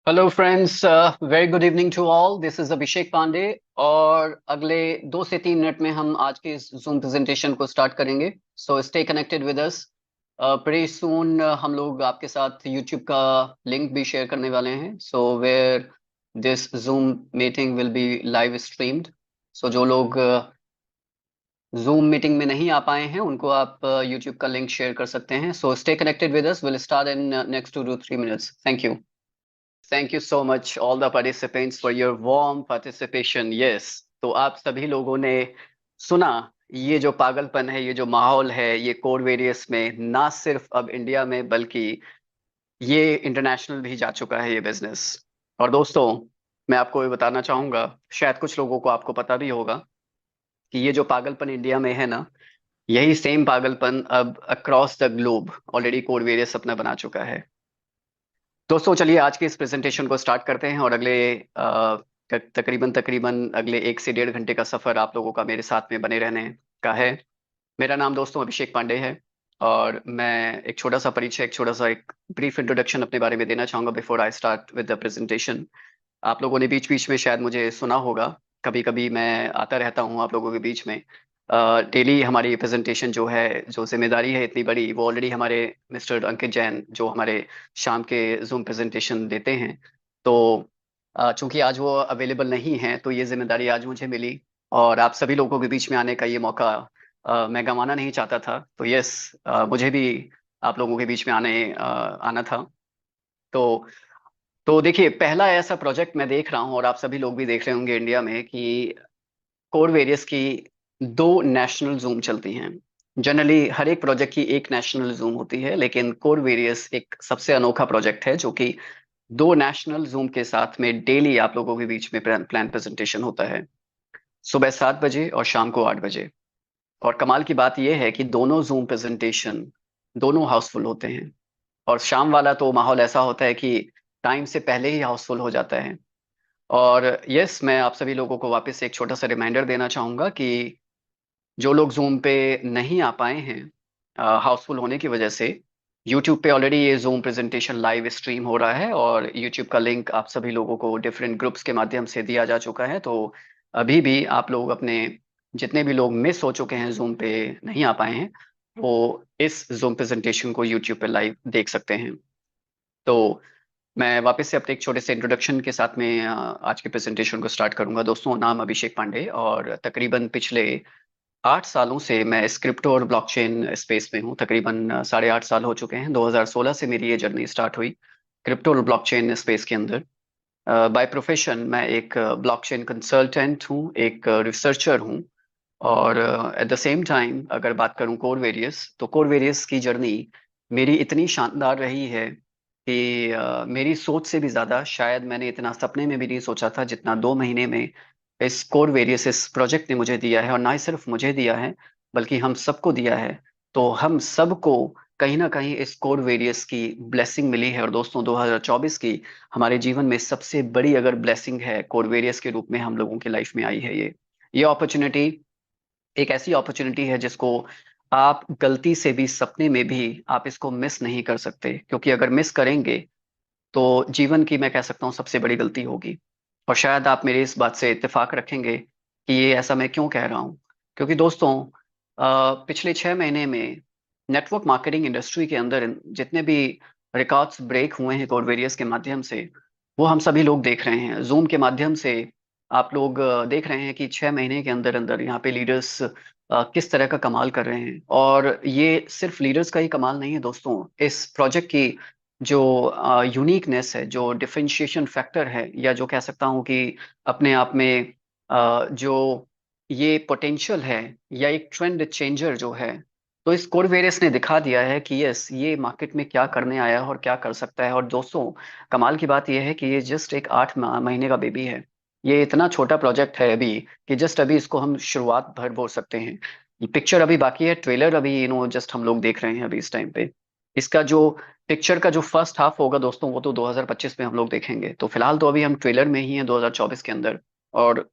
Hello friends, very good evening to all. This is Abhishek Pandey. और अगले 2 से 3 मिनट में हम आज के इस जूम प्रेजेंटेशन को स्टार्ट करेंगे। So stay connected with us. Very soon हम लोग आपके साथ यूट्यूब का लिंक भी शेयर करने वाले हैं, so where this Zoom meeting will be live streamed. So जो लोग जूम मीटिंग में नहीं आ पाए हैं उनको आप यूट्यूब का लिंक शेयर कर सकते हैं। So stay connected with us, will start in next 2 to 3 minutes। Thank you. Thank you so much all the participants for your warm participation. Yes, तो आप सभी लोगों ने सुना। ये जो पागलपन है, ये जो माहौल है, ये कोड वेरियस में ना सिर्फ अब इंडिया में बल्कि ये इंटरनेशनल भी जा चुका है ये बिजनेस। और दोस्तों, मैं आपको ये बताना चाहूंगा, शायद कुछ लोगों को आपको पता भी होगा कि ये जो पागलपन इंडिया में है ना, यही सेम पागलपन अब across the globe already code various अपना बना चुका है। दोस्तों चलिए आज के इस प्रेजेंटेशन को स्टार्ट करते हैं और अगले तकरीबन तकरीबन अगले 1 से 1.5 घंटे का सफर आप लोगों का मेरे साथ में बने रहने का है। मेरा नाम दोस्तों अभिषेक पांडे है। और मैं एक छोटा सा परिचय, एक छोटा सा एक ब्रीफ इंट्रोडक्शन अपने बारे में देना चाहूंगा before I start with the presentation. आप लोगों ने बीच बीच में शायद मुझे सुना होगा, कभी कभी मैं आता रहता हूँ आप लोगों के बीच में। डेली हमारी प्रेजेंटेशन जो है, जो जिम्मेदारी है इतनी बड़ी, वो ऑलरेडी हमारे मिस्टर अंकित जैन जो हमारे शाम के जूम प्रेजेंटेशन देते हैं। तो चूंकि आज वो अवेलेबल नहीं है तो ये जिम्मेदारी आज मुझे मिली। और आप सभी लोगों के बीच में आने का ये मौका मैं गंवाना नहीं चाहता था। तो यस, मुझे भी आप लोगों के बीच में आना था। तो देखिए, पहला ऐसा प्रोजेक्ट मैं देख रहा हूँ और आप सभी लोग भी देख रहे होंगे इंडिया में कि कोर वेरियस की दो नेशनल जूम चलती हैं। जनरली हर एक प्रोजेक्ट की एक नेशनल जूम होती है, लेकिन कोर वेरियस एक सबसे अनोखा प्रोजेक्ट है जो कि दो नेशनल जूम के साथ में डेली आप लोगों के बीच में प्लान प्रेजेंटेशन होता है, सुबह 7 बजे और शाम को 8 बजे। और कमाल की बात यह है कि दोनों जूम प्रेजेंटेशन दोनों हाउसफुल होते हैं। और शाम वाला तो माहौल ऐसा होता है कि टाइम से पहले ही हाउसफुल हो जाता है। और यस, मैं आप सभी लोगों को वापस से एक छोटा सा रिमाइंडर देना चाहूंगा कि जो लोग जूम पे नहीं आ पाए हैं हाउसफुल होने की वजह से, यूट्यूब पे ऑलरेडी ये जूम प्रेजेंटेशन लाइव स्ट्रीम हो रहा है और यूट्यूब का लिंक आप सभी लोगों को डिफरेंट ग्रुप्स के माध्यम से दिया जा चुका है। तो अभी भी आप लोग अपने जितने भी लोग मिस हो चुके हैं जूम पे, नहीं आ पाए हैं, वो इस जूम प्रेजेंटेशन को यूट्यूब पे लाइव देख सकते हैं। तो मैं वापस से अपने एक छोटे से इंट्रोडक्शन के साथ में आज के प्रेजेंटेशन को स्टार्ट करूंगा। दोस्तों, नाम अभिषेक पांडे और तकरीबन पिछले 8 सालों से मैं स्क्रिप्टो और ब्लॉकचेन स्पेस में हूँ। तकरीबन 8.5 साल हो चुके हैं। 2016 से मेरी ये जर्नी स्टार्ट हुई क्रिप्टो और ब्लॉकचेन स्पेस के अंदर। बाय प्रोफेशन मैं एक ब्लॉकचेन कंसल्टेंट हूँ, एक रिसर्चर हूँ। और एट द सेम टाइम अगर बात करूँ कोर वेरियस, तो कोर वेरियस की जर्नी मेरी इतनी शानदार रही है कि मेरी सोच से भी ज़्यादा शायद मैंने इतना सपने में भी नहीं सोचा था जितना 2 महीने में इस कोर वेरियस इस प्रोजेक्ट ने मुझे दिया है। और ना ही सिर्फ मुझे दिया है बल्कि हम सबको दिया है। तो हम सबको कहीं ना कहीं इस कोर वेरियस की ब्लेसिंग मिली है। और दोस्तों, 2024 की हमारे जीवन में सबसे बड़ी अगर ब्लेसिंग है, कोर वेरियस के रूप में हम लोगों की लाइफ में आई है ये अपॉर्चुनिटी। एक ऐसी अपॉर्चुनिटी है जिसको आप गलती से भी सपने में भी आप इसको मिस नहीं कर सकते, क्योंकि अगर मिस करेंगे तो जीवन की मैं कह सकता हूँ सबसे बड़ी गलती होगी। और शायद आप मेरी इस बात से इत्तेफाक रखेंगे कि ये ऐसा मैं क्यों कह रहा हूँ। क्योंकि दोस्तों, पिछले 6 महीने में नेटवर्क मार्केटिंग इंडस्ट्री के अंदर जितने भी रिकॉर्ड्स ब्रेक हुए हैं कोडवेरियस के माध्यम से, वो हम सभी लोग देख रहे हैं जूम के माध्यम से। आप लोग देख रहे हैं कि 6 महीने के अंदर अंदर यहाँ पे लीडर्स किस तरह का कमाल कर रहे हैं। और ये सिर्फ लीडर्स का ही कमाल नहीं है दोस्तों, इस प्रोजेक्ट की जो यूनिकनेस है, जो डिफरेंशिएशन फैक्टर है, या जो कह सकता हूँ कि अपने आप में जो ये पोटेंशियल है, या एक ट्रेंड चेंजर जो है, तो इस कोड वेरियस ने दिखा दिया है कि यस, ये मार्केट में क्या करने आया है और क्या कर सकता है। और दोस्तों, कमाल की बात यह है कि ये जस्ट एक 8 महीने का बेबी है। ये इतना छोटा प्रोजेक्ट है अभी कि जस्ट अभी इसको हम शुरुआत भर बोल सकते हैं। पिक्चर अभी बाकी है, ट्रेलर अभी जस्ट हम लोग देख रहे हैं अभी इस टाइम पे। इसका जो पिक्चर का जो फर्स्ट हाफ होगा दोस्तों, वो तो 2025 में हम लोग देखेंगे। तो फिलहाल तो अभी हम ट्रेलर में ही हैं 2024 के अंदर। और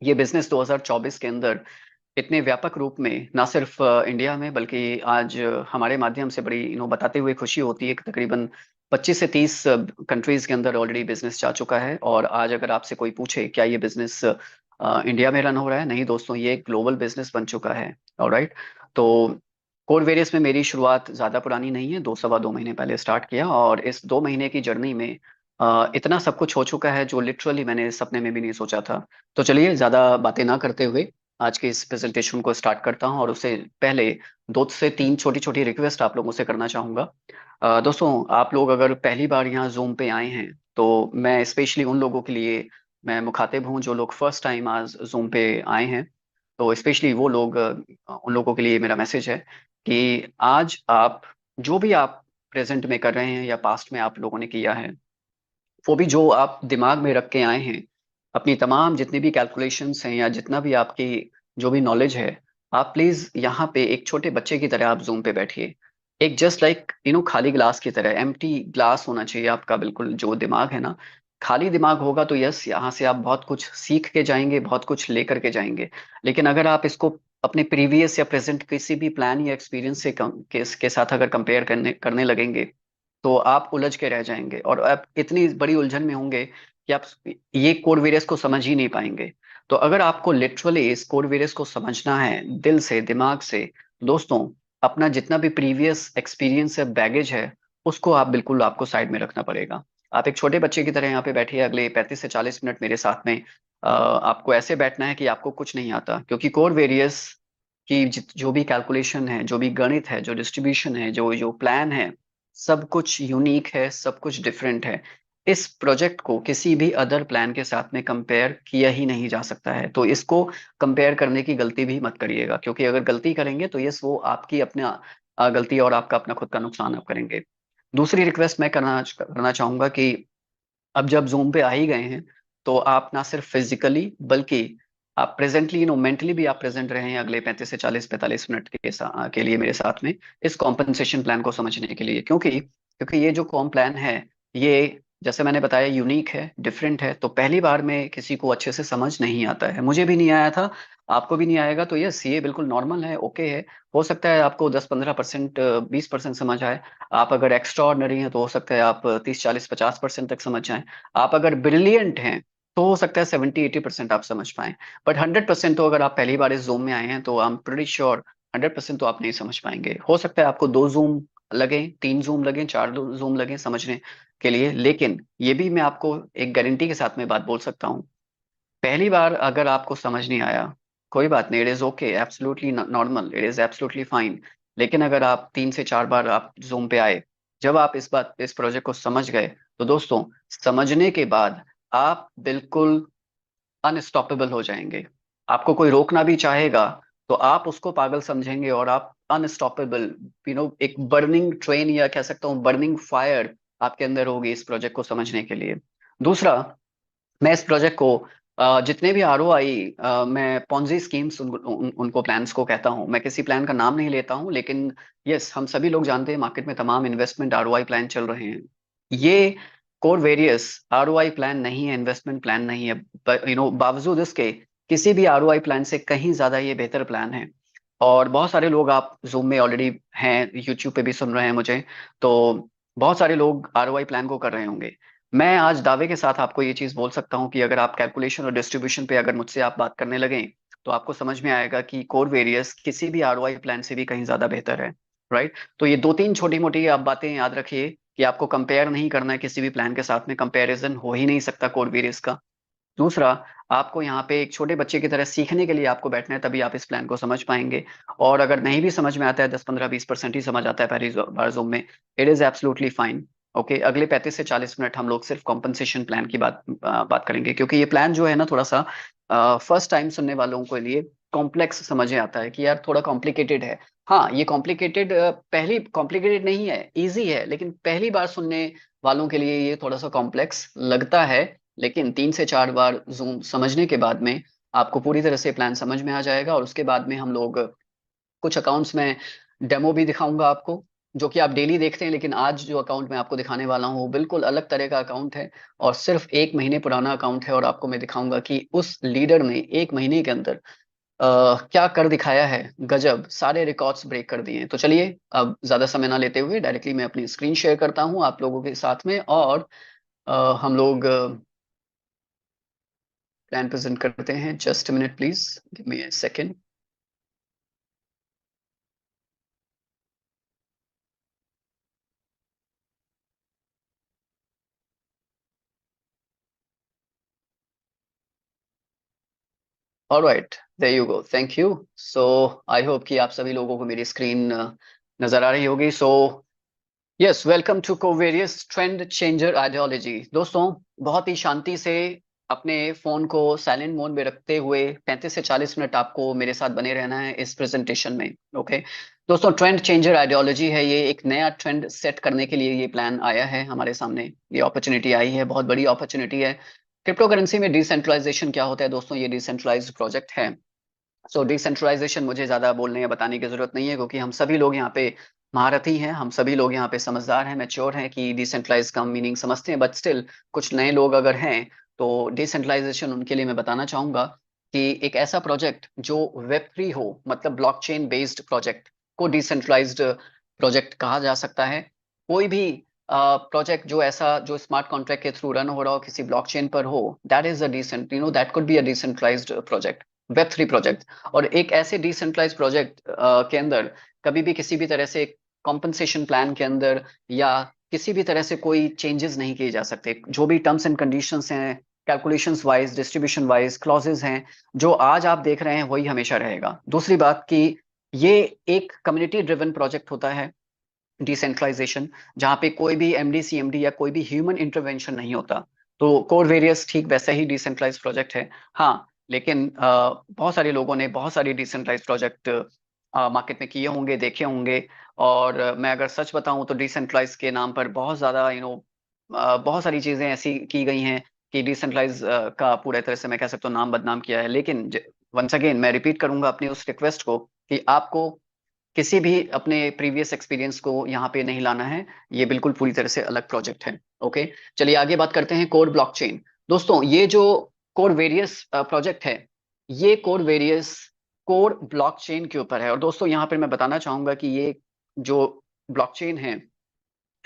ये बिजनेस 2024 के अंदर इतने व्यापक रूप में ना सिर्फ इंडिया में बल्कि आज हमारे माध्यम से बड़ी बताते हुए खुशी होती है कि तकरीबन 25 से 30 कंट्रीज के अंदर ऑलरेडी बिजनेस जा चुका है। और आज अगर आपसे कोई पूछे क्या ये बिजनेस इंडिया में रन हो रहा है, नहीं दोस्तों, ये एक ग्लोबल बिजनेस बन चुका है। ऑलराइट। तो कोर वेरियस में मेरी शुरुआत ज़्यादा पुरानी नहीं है, 2 सवा 2 महीने पहले स्टार्ट किया, और इस 2 महीने की जर्नी में इतना सब कुछ हो चुका है जो लिटरली मैंने सपने में भी नहीं सोचा था। तो चलिए ज़्यादा बातें ना करते हुए आज के इस प्रेजेंटेशन को स्टार्ट करता हूँ, और उससे पहले 2 से 3 छोटी छोटी रिक्वेस्ट आप लोगों से करना चाहूँगा। दोस्तों, आप लोग अगर पहली बार यहाँ जूम पे आए हैं तो मैं स्पेशली उन लोगों के लिए मैं मुखातिब हूँ जो लोग फर्स्ट टाइम आज जूम पे आए हैं। तो स्पेशली वो लोग, उन लोगों के लिए मेरा मैसेज है कि आज आप जो भी आप प्रेजेंट में कर रहे हैं या पास्ट में आप लोगों ने किया है, वो भी जो आप दिमाग में रख के आए हैं, अपनी तमाम जितनी भी कैलकुलेशंस हैं या जितना भी आपकी जो भी नॉलेज है, आप प्लीज यहाँ पे एक छोटे बच्चे की तरह आप जूम पे बैठिए। एक जस्ट लाइक खाली ग्लास की तरह एम्प्टी ग्लास होना चाहिए आपका, बिल्कुल जो दिमाग है ना, खाली दिमाग होगा तो यस, यहाँ से आप बहुत कुछ सीख के जाएंगे, बहुत कुछ लेकर के जाएंगे। लेकिन अगर आप इसको अपने प्रीवियस या प्रेजेंट किसी भी प्लान या एक्सपीरियंस से के साथ अगर कंपेयर करने करने लगेंगे तो आप उलझ के रह जाएंगे, और आप इतनी बड़ी उलझन में होंगे कि आप ये कोड वेरियस को समझ ही नहीं पाएंगे। तो अगर आपको लिटरली इस कोड वेरियस को समझना है दिल से, दिमाग से, दोस्तों, अपना जितना भी प्रीवियस एक्सपीरियंस है, बैगेज है, उसको आप बिल्कुल आपको साइड में रखना पड़ेगा। आप एक छोटे बच्चे की तरह यहाँ पे बैठिए, अगले 35 से 40 मिनट मेरे साथ में। आपको ऐसे बैठना है कि आपको कुछ नहीं आता, क्योंकि कोर वेरियस की जो भी कैलकुलेशन है, जो भी गणित है, जो डिस्ट्रीब्यूशन है, जो जो प्लान है, सब कुछ यूनिक है, सब कुछ डिफरेंट है। इस प्रोजेक्ट को किसी भी अदर प्लान के साथ में कंपेयर किया ही नहीं जा सकता है। तो इसको कंपेयर करने की गलती भी मत करिएगा, क्योंकि अगर गलती करेंगे तो यस, वो आपकी अपना गलती और आपका अपना खुद का नुकसान आप करेंगे। दूसरी रिक्वेस्ट मैं करना करना चाहूंगा कि अब जब जूम पे आ ही गए हैं तो आप ना सिर्फ फिजिकली बल्कि आप प्रेजेंटली मेंटली भी आप प्रेजेंट रहे हैं अगले 35 से 40 45 मिनट के लिए मेरे साथ में, इस कॉम्पनसेशन प्लान को समझने के लिए। क्योंकि क्योंकि ये जो कॉम प्लान है, ये जैसे मैंने बताया यूनिक है, डिफरेंट है। तो पहली बार में किसी को अच्छे से समझ नहीं आता है, मुझे भी नहीं आया था, आपको भी नहीं आएगा। तो यस, ये बिल्कुल नॉर्मल है, ओके है। हो सकता है आपको 10 15% 20% समझ आए। आप अगर एक्स्ट्रा ऑर्डिनरी हैं तो हो सकता है आप 30 40 50% तक समझ जाएं। आप अगर ब्रिलियंट हैं तो हो सकता है 70 80% आप समझ पाएं। बट 100% तो अगर आप पहली बार इस जूम में आए हैं तो आई एम प्रीटी श्योर 100% तो आप नहीं समझ पाएंगे। हो सकता है आपको 2 जूम लगे, 3 जूम लगे, 4 जूम लगे समझने के लिए, लेकिन ये भी मैं आपको एक गारंटी के साथ में बात बोल सकता हूँ, पहली बार अगर आपको समझ नहीं आया, कोई बात नहीं, it is okay, absolutely normal, it is absolutely fine. लेकिन अगर आप 3 से 4 बार आप जूम पे आए, जब आप इस प्रोजेक्ट को समझ गए, तो दोस्तों, समझने के बाद आप बिल्कुल अनस्टॉपेबल हो जाएंगे। आपको कोई रोकना भी चाहेगा तो आप उसको पागल समझेंगे, और आप अनस्टॉपेबल, एक बर्निंग ट्रेन या कह सकता हूँ बर्निंग फायर आपके अंदर होगी इस प्रोजेक्ट को समझने के लिए। दूसरा, मैं इस प्रोजेक्ट को जितने भी आरओआई, मैं पॉन्जी स्कीम्स उनको प्लान्स को कहता हूँ, मैं किसी प्लान का नाम नहीं लेता हूँ, लेकिन यस, हम सभी लोग जानते हैं मार्केट में तमाम इन्वेस्टमेंट आरओआई प्लान चल रहे हैं। ये कोर वेरियस आरओआई प्लान नहीं है, इन्वेस्टमेंट प्लान नहीं है, बावजूद इसके किसी भी आरओआई प्लान से कहीं ज्यादा ये बेहतर प्लान है। और बहुत सारे लोग आप जूम में ऑलरेडी हैं, यूट्यूब पे भी सुन रहे हैं मुझे, तो बहुत सारे लोग आरओआई प्लान को कर रहे होंगे। मैं आज दावे के साथ आपको ये चीज बोल सकता हूँ कि अगर आप कैलकुलेशन और डिस्ट्रीब्यूशन पे अगर मुझसे आप बात करने लगें तो आपको समझ में आएगा कि कोर वेरियस किसी भी आरओआई प्लान से भी कहीं ज्यादा बेहतर है। राइट। तो ये 2 3 छोटी मोटी आप बातें याद रखिए कि आपको कंपेयर नहीं करना है किसी भी प्लान के साथ में, कंपैरिजन हो ही नहीं सकता कोर वेरियस का। दूसरा, आपको यहाँ पे एक छोटे बच्चे की तरह सीखने के लिए आपको बैठना है, तभी आप इस प्लान को समझ पाएंगे। और अगर नहीं भी समझ में आता है, 10 15 20% ही समझ आता है पहली बार जूम में, it is absolutely fine. Okay, अगले 35 से 40 मिनट हम लोग सिर्फ कॉम्पनसेशन प्लान की बात करेंगे, क्योंकि ये प्लान जो है ना, थोड़ा सा फर्स्ट टाइम सुनने वालों के लिए कॉम्प्लेक्स समझ में आता है कि यार थोड़ा कॉम्प्लिकेटेड है। हाँ, ये कॉम्प्लिकेटेड, पहली कॉम्प्लिकेटेड नहीं है, इजी है, लेकिन पहली बार सुनने वालों के लिए ये थोड़ा सा कॉम्प्लेक्स लगता है। लेकिन 3 से 4 बार जूम समझने के बाद में आपको पूरी तरह से प्लान समझ में आ जाएगा। और उसके बाद में हम लोग कुछ अकाउंट्स में डेमो भी दिखाऊंगा आपको, जो कि आप डेली देखते हैं, लेकिन आज जो अकाउंट मैं आपको दिखाने वाला हूँ वो बिल्कुल अलग तरह का अकाउंट है, और सिर्फ 1 महीने पुराना अकाउंट है। और आपको मैं दिखाऊंगा कि उस लीडर ने 1 महीने के अंदर क्या कर दिखाया है, गजब, सारे रिकॉर्ड्स ब्रेक कर दिए हैं। तो चलिए अब ज्यादा समय ना लेते हुए डायरेक्टली मैं अपनी स्क्रीन शेयर करता हूं आप लोगों के साथ में, और हम लोग प्लान प्रेजेंट करते हैं। Just minute please, give me a second. Alright, there you go, thank you. So I hope कि आप सभी लोगों को मेरी स्क्रीन नजर आ रही होगी। So yes, welcome to Coverious trend changer ideology. दोस्तों, बहुत ही शांति से अपने फोन को साइलेंट मोड में रखते हुए 35 से 40 मिनट आपको मेरे साथ बने रहना है इस प्रेजेंटेशन में। ओके दोस्तों, ट्रेंड चेंजर आइडियोलॉजी है ये, एक नया ट्रेंड सेट करने के लिए ये प्लान आया है हमारे सामने। ये अपॉर्चुनिटी आई है, बहुत बड़ी अपॉर्चुनिटी है। क्रिप्टो करेंसी में डिसेंट्रलाइजेशन क्या होता है दोस्तों? ये डिसेंट्रलाइज्ड प्रोजेक्ट है। सो डिसेंट्रलाइजेशन मुझे ज्यादा बोलने या बताने की जरूरत नहीं है, क्योंकि हम सभी लोग यहाँ पे महारथी हैं, हम सभी लोग यहाँ पे समझदार हैं, मैच्योर हैं कि डिसेंट्रलाइज का मीनिंग समझते हैं। बट स्टिल कुछ नए लोग अगर हैं तो डिसेंट्रलाइजेशन उनके लिए मैं बताना चाहूंगा कि एक ऐसा प्रोजेक्ट जो वेब थ्री हो, मतलब ब्लॉकचेन बेस्ड प्रोजेक्ट को डिसेंट्रलाइज्ड प्रोजेक्ट कहा जा सकता है। कोई भी प्रोजेक्ट जो ऐसा, जो स्मार्ट कॉन्ट्रैक्ट के थ्रू रन हो रहा हो, किसी ब्लॉकचेन पर हो, that is a decent, that could be a decentralised project, web three project. और एक ऐसे डिसेंट्रलाइज प्रोजेक्ट के अंदर कभी भी किसी भी तरह से कॉम्पनसेशन प्लान के अंदर या किसी भी तरह से कोई चेंजेस नहीं किए जा सकते। जो भी टर्म्स एंड कंडीशंस हैं, calculations wise, distribution wise, clauses हैं, जो आज आप देख रहे हैं वही हमेशा रहेगा। दूसरी बात कि ये एक कम्युनिटी ड्रिवन प्रोजेक्ट होता है, डिसेंट्रलाइजेशन, जहाँ पे कोई भी एमडी सीएमडी या कोई भी ह्यूमन इंटरवेंशन नहीं होता। तो कोर वेरियस ठीक वैसा ही डिसेंट्रलाइज प्रोजेक्ट है। हाँ, लेकिन बहुत सारे लोगों ने बहुत सारे डिसेंट्रलाइज प्रोजेक्ट मार्केट में किए होंगे, देखे होंगे। और मैं अगर सच बताऊं तो डिसेंट्रलाइज के नाम पर बहुत ज्यादा बहुत सारी चीजें ऐसी की गई हैं कि डिसेंट्रलाइज का पूरे तरह से मैं कह सकता हूँ नाम बदनाम किया है। लेकिन वंस अगेन मैं रिपीट करूंगा अपनी उस रिक्वेस्ट को कि आपको किसी भी अपने प्रीवियस एक्सपीरियंस को यहाँ पे नहीं लाना है। ये बिल्कुल पूरी तरह से अलग प्रोजेक्ट है। ओके, चलिए आगे बात करते हैं कोर ब्लॉकचेन। दोस्तों, ये जो कोर वेरियस प्रोजेक्ट है, ये कोर वेरियस कोर ब्लॉकचेन के ऊपर है। और दोस्तों, यहाँ पर मैं बताना चाहूंगा कि ये जो ब्लॉकचेन है,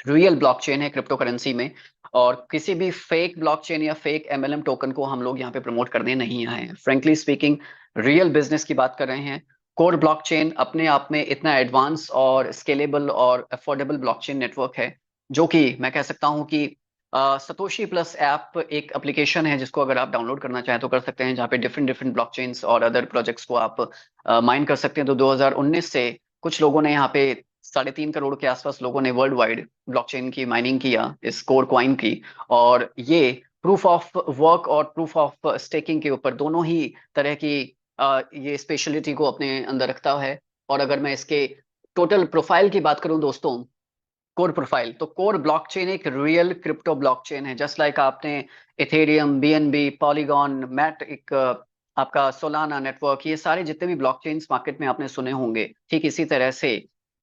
रियल ब्लॉकचेन है क्रिप्टो करेंसी में। और किसी भी फेक ब्लॉकचेन या फेक एमएलएम टोकन को हम लोग यहाँ पे प्रमोट करने नहीं आए हैं। फ्रेंकली स्पीकिंग, रियल बिजनेस की बात कर रहे हैं। कोर ब्लॉकचेन अपने आप में इतना एडवांस और स्केलेबल और अफोर्डेबल ब्लॉकचेन नेटवर्क है, जो कि मैं कह सकता हूँ कि सतोशी प्लस ऐप एक एप्लीकेशन है, जिसको अगर आप डाउनलोड करना चाहें तो कर सकते हैं, जहाँ पे डिफरेंट डिफरेंट ब्लॉकचेन्स और अदर प्रोजेक्ट्स को आप माइन कर सकते हैं। तो 2019 से कुछ लोगों ने यहाँ पे 3.5 करोड़ के आसपास लोगों ने वर्ल्ड वाइड ब्लॉकचेन की माइनिंग किया, इस कोर क्वाइन की। और ये प्रूफ ऑफ वर्क और प्रूफ ऑफ स्टेकिंग के ऊपर दोनों ही तरह की ये स्पेशलिटी को अपने अंदर रखता है। और अगर मैं इसके टोटल प्रोफाइल की बात करूं दोस्तों, कोर प्रोफाइल, तो कोर ब्लॉकचेन एक रियल क्रिप्टो ब्लॉकचेन है। जस्ट लाइक आपने इथेरियम, बीएनबी, पॉलीगॉन, मैट, एक आपका सोलाना नेटवर्क, ये सारे जितने भी ब्लॉकचेन्स मार्केट में आपने सुने होंगे, ठीक इसी तरह से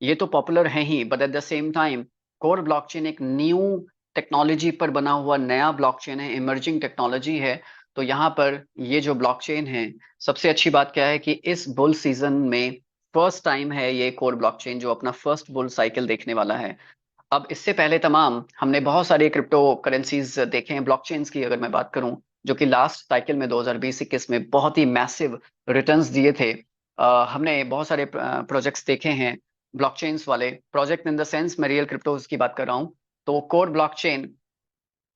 ये तो पॉपुलर है ही, but at the same time Core blockchain एक न्यू टेक्नोलॉजी पर बना हुआ नया ब्लॉकचेन है, इमर्जिंग टेक्नोलॉजी है। तो यहाँ पर ये जो ब्लॉकचेन है, सबसे अच्छी बात क्या है कि इस बुल सीजन में फर्स्ट टाइम है ये कोर ब्लॉकचेन जो अपना फर्स्ट बुल साइकिल देखने वाला है। अब इससे पहले तमाम हमने बहुत सारे क्रिप्टो करेंसीज देखे हैं। ब्लॉकचेन्स की अगर मैं बात करूं, जो कि लास्ट साइकिल में 2020-21 में बहुत ही मैसिव रिटर्न्स दिए थे, हमने बहुत सारे प्रोजेक्ट्स देखे हैं, ब्लॉकचेन्स वाले प्रोजेक्ट इन द सेंस, मैं रियल क्रिप्टोज की बात कर रहा हूं। तो कोर ब्लॉकचेन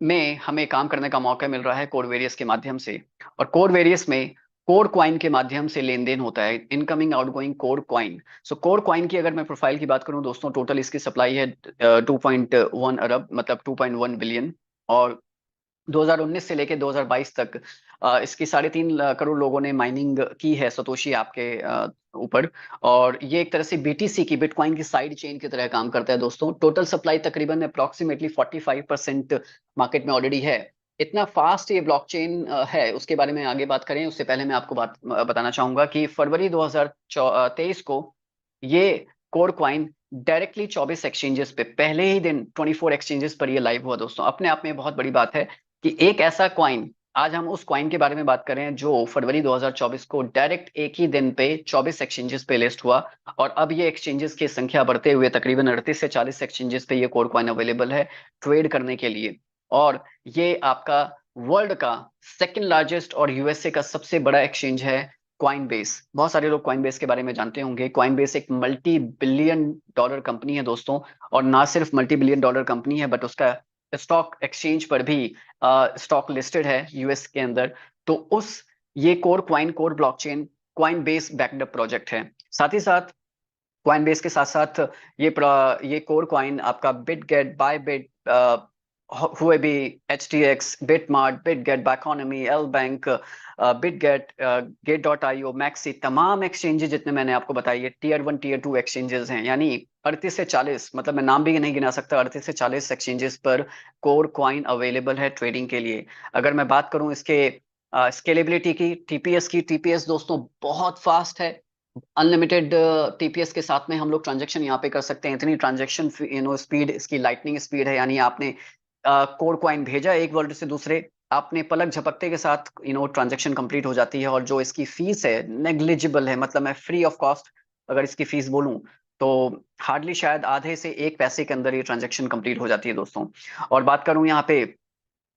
में हमें काम करने का मौका मिल रहा है कोर वेरियस के माध्यम से। और कोर वेरियस में कोर क्वाइन के माध्यम से लेन देन होता है, इनकमिंग आउटगोइंग कोर क्वाइन। सो कोर क्वाइन की अगर मैं प्रोफाइल की बात करूं दोस्तों, टोटल इसकी सप्लाई है 2.1 अरब, मतलब 2.1 बिलियन। और 2019 से लेके 2022 तक इसकी 3.5 करोड़ लोगों ने माइनिंग की है सतोशी आपके ऊपर। और ये एक तरह से बीटीसी की, बिटकॉइन की साइड चेन की तरह काम करता है दोस्तों। टोटल सप्लाई तकरीबन अप्रोक्सीमेटली 45% मार्केट में ऑलरेडी है। इतना फास्ट ये ब्लॉकचेन है, उसके बारे में आगे बात करें उससे पहले मैं आपको बात बताना चाहूंगा कि फरवरी 2023 को ये कोर क्वाइन डायरेक्टली 24 एक्सचेंजेस पे पहले ही दिन 24 एक्सचेंजेस पर ये लाइव हुआ दोस्तों। अपने आप में बहुत बड़ी बात है कि एक ऐसा क्वाइन आज हम उस कॉइन के बारे में बात कर रहे हैं जो फरवरी 2024 को डायरेक्ट एक ही दिन पे 24 एक्सचेंजेस पे लिस्ट हुआ, और अब ये एक्सचेंजेस की संख्या बढ़ते हुए तकरीबन 38 से 40 एक्सचेंजेस पे ये कोर कॉइन अवेलेबल है ट्रेड करने के लिए। और ये आपका वर्ल्ड का सेकंड लार्जेस्ट और यूएसए का सबसे बड़ा एक्सचेंज है कॉइन बेस। बहुत सारे लोग कॉइन बेस के बारे में जानते होंगे। कॉइन बेस एक मल्टी बिलियन डॉलर कंपनी है दोस्तों, और ना सिर्फ मल्टी बिलियन डॉलर कंपनी है बट उसका स्टॉक एक्सचेंज पर भी स्टॉक लिस्टेड है यूएस के अंदर। तो उस ये Core coin core blockchain coin base backed project है। साथ ही साथ क्वाइन बेस के साथ साथ ये कोर क्वाइन आपका बिट गेट बाय बिट हुए भी H T X BitMart Bitget Biconomy LBank Bitget Gate dot I O MEXC, तमाम एक्सचेंजेस जितने मैंने आपको बताई है टीयर 1 टीयर 2 एक्सचेंजेस हैं। यानी 38 से 40, मतलब मैं नाम भी नहीं गिना सकता, 38 से 40 एक्सचेंजेस पर कोर क्वाइन अवेलेबल है ट्रेडिंग के लिए। अगर मैं बात करूं इसके स्केलेबिलिटी की, टीपीएस की, टीपीएस दोस्तों बहुत फास्ट है। अनलिमिटेड टीपीएस के साथ में हम लोग ट्रांजेक्शन यहाँ पे कर सकते हैं। इतनी ट्रांजेक्शन स्पीड इसकी लाइटनिंग स्पीड है। यानी आपने कोर कॉइन भेजा एक वर्ल्ड से दूसरे, आपने पलक झपकते के साथ ट्रांजेक्शन कंप्लीट हो जाती है। और जो इसकी फीस है नेग्लिजिबल है, मतलब मैं फ्री ऑफ कॉस्ट अगर इसकी फीस बोलूं तो हार्डली शायद आधे से एक पैसे के अंदर ये ट्रांजेक्शन कंप्लीट हो जाती है दोस्तों। और बात करूं यहाँ पे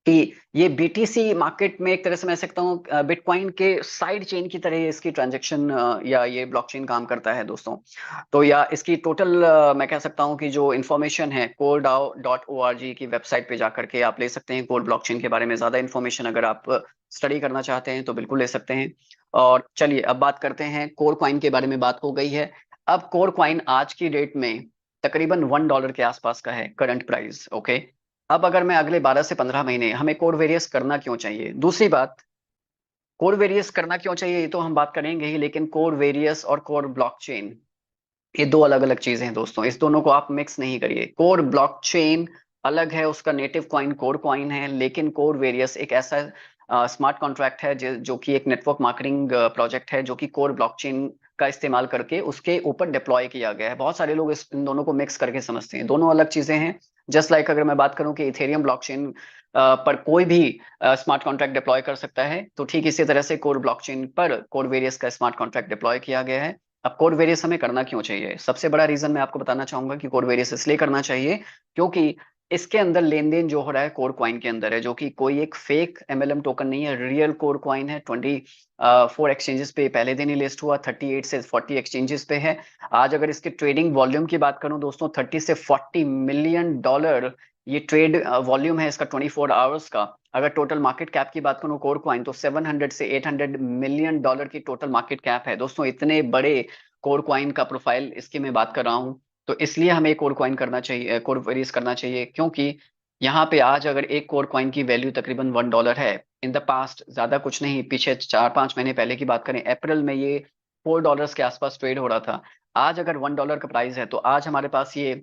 कि ये बीटीसी मार्केट में एक तरह से मैं सकता हूँ बिटकॉइन के साइड चेन की तरह इसकी ट्रांजैक्शन या ये ब्लॉकचेन काम करता है दोस्तों। तो या इसकी टोटल मैं कह सकता हूँ कि जो इन्फॉर्मेशन है coreDAO.org की वेबसाइट पे जाकर के आप ले सकते हैं। कोर ब्लॉकचेन के बारे में ज्यादा इन्फॉर्मेशन अगर आप स्टडी करना चाहते हैं तो बिल्कुल ले सकते हैं। और चलिए अब बात करते हैं कोर कॉइन के बारे में। बात हो गई है, अब कोर कॉइन आज की डेट में तकरीबन $1 के आसपास का है करंट प्राइस। ओके, अब अगर मैं अगले 12 से 15 महीने हमें कोर वेरियस करना क्यों चाहिए, दूसरी बात कोर वेरियस करना क्यों चाहिए ये तो हम बात करेंगे ही, लेकिन कोर वेरियस और कोर ब्लॉकचेन ये दो अलग अलग चीजें हैं दोस्तों। इस दोनों को आप मिक्स नहीं करिए। कोर ब्लॉकचेन अलग है, उसका नेटिव कॉइन कोर कॉइन है, लेकिन कोर वेरियस एक ऐसा स्मार्ट कॉन्ट्रैक्ट है जो कि एक नेटवर्क मार्केटिंग प्रोजेक्ट है जो कि कोर ब्लॉकचेन का इस्तेमाल करके उसके ऊपर डिप्लॉय किया गया है। बहुत सारे लोग इन दोनों को मिक्स करके समझते हैं, दोनों अलग चीजें हैं। जस्ट लाइक अगर मैं बात करूं कि इथेरियम ब्लॉकचेन पर कोई भी स्मार्ट कॉन्ट्रैक्ट डिप्लॉय कर सकता है, तो ठीक इसी तरह से कोर ब्लॉकचेन पर कोर वेरियस का स्मार्ट कॉन्ट्रैक्ट डिप्लॉय किया गया है। अब कोर वेरियस हमें करना क्यों चाहिए, सबसे बड़ा रीजन मैं आपको बताना चाहूंगा कि कोर वेरियस इसलिए करना चाहिए क्योंकि इसके अंदर लेन देन जो हो रहा है कोर क्वाइन के अंदर है, जो कि कोई एक फेक एमएलएम टोकन नहीं है, रियल कोर क्वाइन है। 24 एक्सचेंजेस पे पहले दिन ही लिस्ट हुआ, 38 से 40 एक्सचेंजेस पे है। आज अगर इसके ट्रेडिंग वॉल्यूम की बात करूं दोस्तों, 30 से 40 मिलियन डॉलर ये ट्रेड वॉल्यूम है इसका 24 आवर्स का। अगर टोटल मार्केट कैप की बात करूं कोर क्वाइन तो 700 से 800 मिलियन डॉलर की टोटल मार्केट कैप है दोस्तों। इतने बड़े कोर क्वाइन का प्रोफाइल इसकी मैं बात कर रहा हूं, तो इसलिए हमें कोर क्वाइन करना चाहिए, कोर वेरीज करना चाहिए, क्योंकि यहाँ पे आज अगर एक कोर क्वाइन की वैल्यू तकरीबन $1 है। इन द पास्ट, ज्यादा कुछ नहीं, पीछे 4-5 महीने पहले की बात करें अप्रैल में ये $4 के आसपास ट्रेड हो रहा था। आज अगर $1 का प्राइस है तो आज हमारे पास ये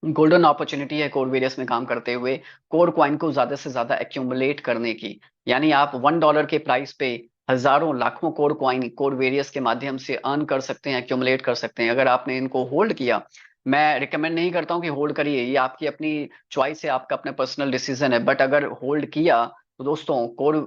गोल्डन अपॉर्चुनिटी है कोर वेरियस में काम करते हुए कोर क्वाइन को ज्यादा से ज्यादा एक्यूमुलेट करने की। यानी आप $1 के प्राइस पे हजारों लाखों कोर क्वाइन कोर वेरियस के माध्यम से अर्न कर सकते हैं, एक्यूमुलेट कर सकते हैं। अगर आपने इनको होल्ड किया, मैं रिकमेंड नहीं करता हूं कि होल्ड करिए, ये आपकी अपनी चॉइस है, आपका अपना पर्सनल डिसीजन है, बट अगर होल्ड किया तो दोस्तों कोर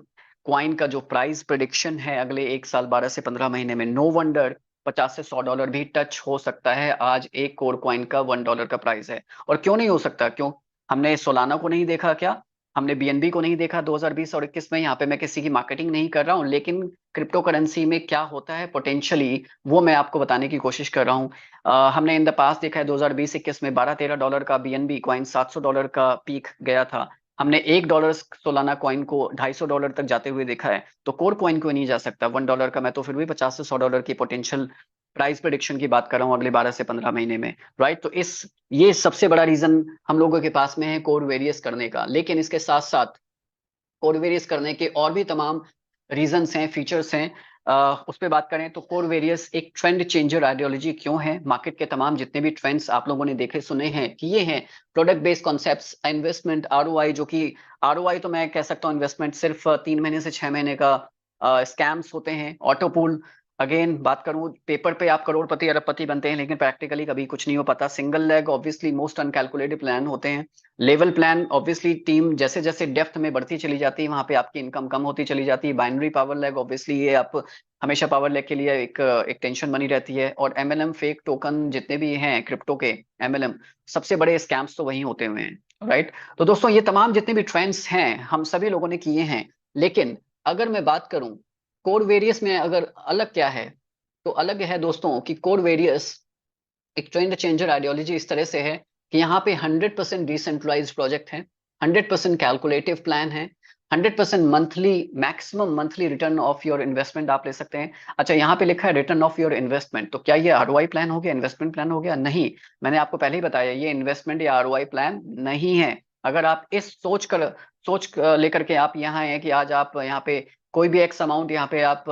क्वाइन का जो प्राइस प्रिडिक्शन है अगले एक साल 12 से 15 महीने में, नो वंडर $50 से $100 भी टच हो सकता है। आज एक कोर क्वाइन का $1 का प्राइस है। और क्यों नहीं हो सकता, क्यों? हमने सोलाना को नहीं देखा क्या? हमने बीएनबी को नहीं देखा 2020 और 21 में? यहाँ पे मैं किसी की मार्केटिंग नहीं कर रहा हूँ, लेकिन क्रिप्टो करेंसी में क्या होता है पोटेंशियली वो मैं आपको बताने की कोशिश कर रहा हूँ। हमने इन द पास देखा है 2020-21 में $12-13 का बीएनबी कॉइन $700 का पीक गया था। हमने $1 सोलाना कॉइन को $250 तक जाते हुए देखा है। तो कोर कॉइन क्यों नहीं जा सकता $1 का? मैं तो फिर भी $50 से $100 की पोटेंशियल प्राइस प्रेडिक्शन की बात कर रहा हूँ अगले 12 से 15 महीने में, राइट? तो इस ये सबसे बड़ा रीजन हम लोगों के पास में है कोर वेरियस करने का। लेकिन इसके साथ साथ कोर वेरियस करने के और भी तमाम रीजंस हैं, फीचर्स हैं। उस पर बात करें तो कोर वेरियस एक ट्रेंड चेंजर आइडियोलॉजी क्यों है? मार्केट के तमाम जितने भी ट्रेंड्स आप लोगों ने देखे सुने हैं कि ये हैं product based concepts, investment, ROI, जो कि आरओआई तो मैं कह सकता हूँ इन्वेस्टमेंट सिर्फ 3 महीने से 6 महीने का स्कैम्स होते हैं, ऑटो पूल अगेन बात करूं, पेपर पे आप करोड़पति अरबपति बनते हैं, लेकिन प्रैक्टिकली कभी कुछ नहीं हो पाता। Single leg obviously most uncalculated plan होते हैं। लेवल प्लान ऑब्वियसली टीम जैसे जैसे डेप्थ में बढ़ती चली जाती है, वहां पे आपकी इनकम कम होती चली जाती है। बाइनरी पावर लेग ऑब्वियसली ये आप हमेशा पावर लेग के लिए एक टेंशन बनी रहती है। और एमएलएम फेक टोकन जितने भी हैं क्रिप्टो के एमएलएम, सबसे बड़े स्कैम्स तो वही होते हुए हैं, राइट। तो दोस्तों ये तमाम जितने भी ट्रेंड्स हैं हम सभी लोगों ने किए हैं, लेकिन अगर मैं बात करूं कोड वेरियस में अगर अलग क्या है, तो अलग है दोस्तों कि कोड वेरियस एक ट्रेंड चेंजर आइडियोलॉजी इस तरह से है कि यहाँ पे 100% डिसेंट्रलाइज्ड प्रोजेक्ट है, 100% कैलकुलेटिव प्लान है, 100% monthly, maximum monthly return of your investment आप ले सकते हैं। अच्छा, यहाँ पे लिखा है रिटर्न ऑफ योर इन्वेस्टमेंट, तो क्या ये आरओआई प्लान हो गया, इन्वेस्टमेंट प्लान हो गया? नहीं, मैंने आपको पहले ही बताया ये इन्वेस्टमेंट या आरओआई प्लान नहीं है। अगर आप इस सोच लेकर के आप यहाँ हैं कि आज आप यहाँ पे कोई भी एक्स अमाउंट यहाँ पे आप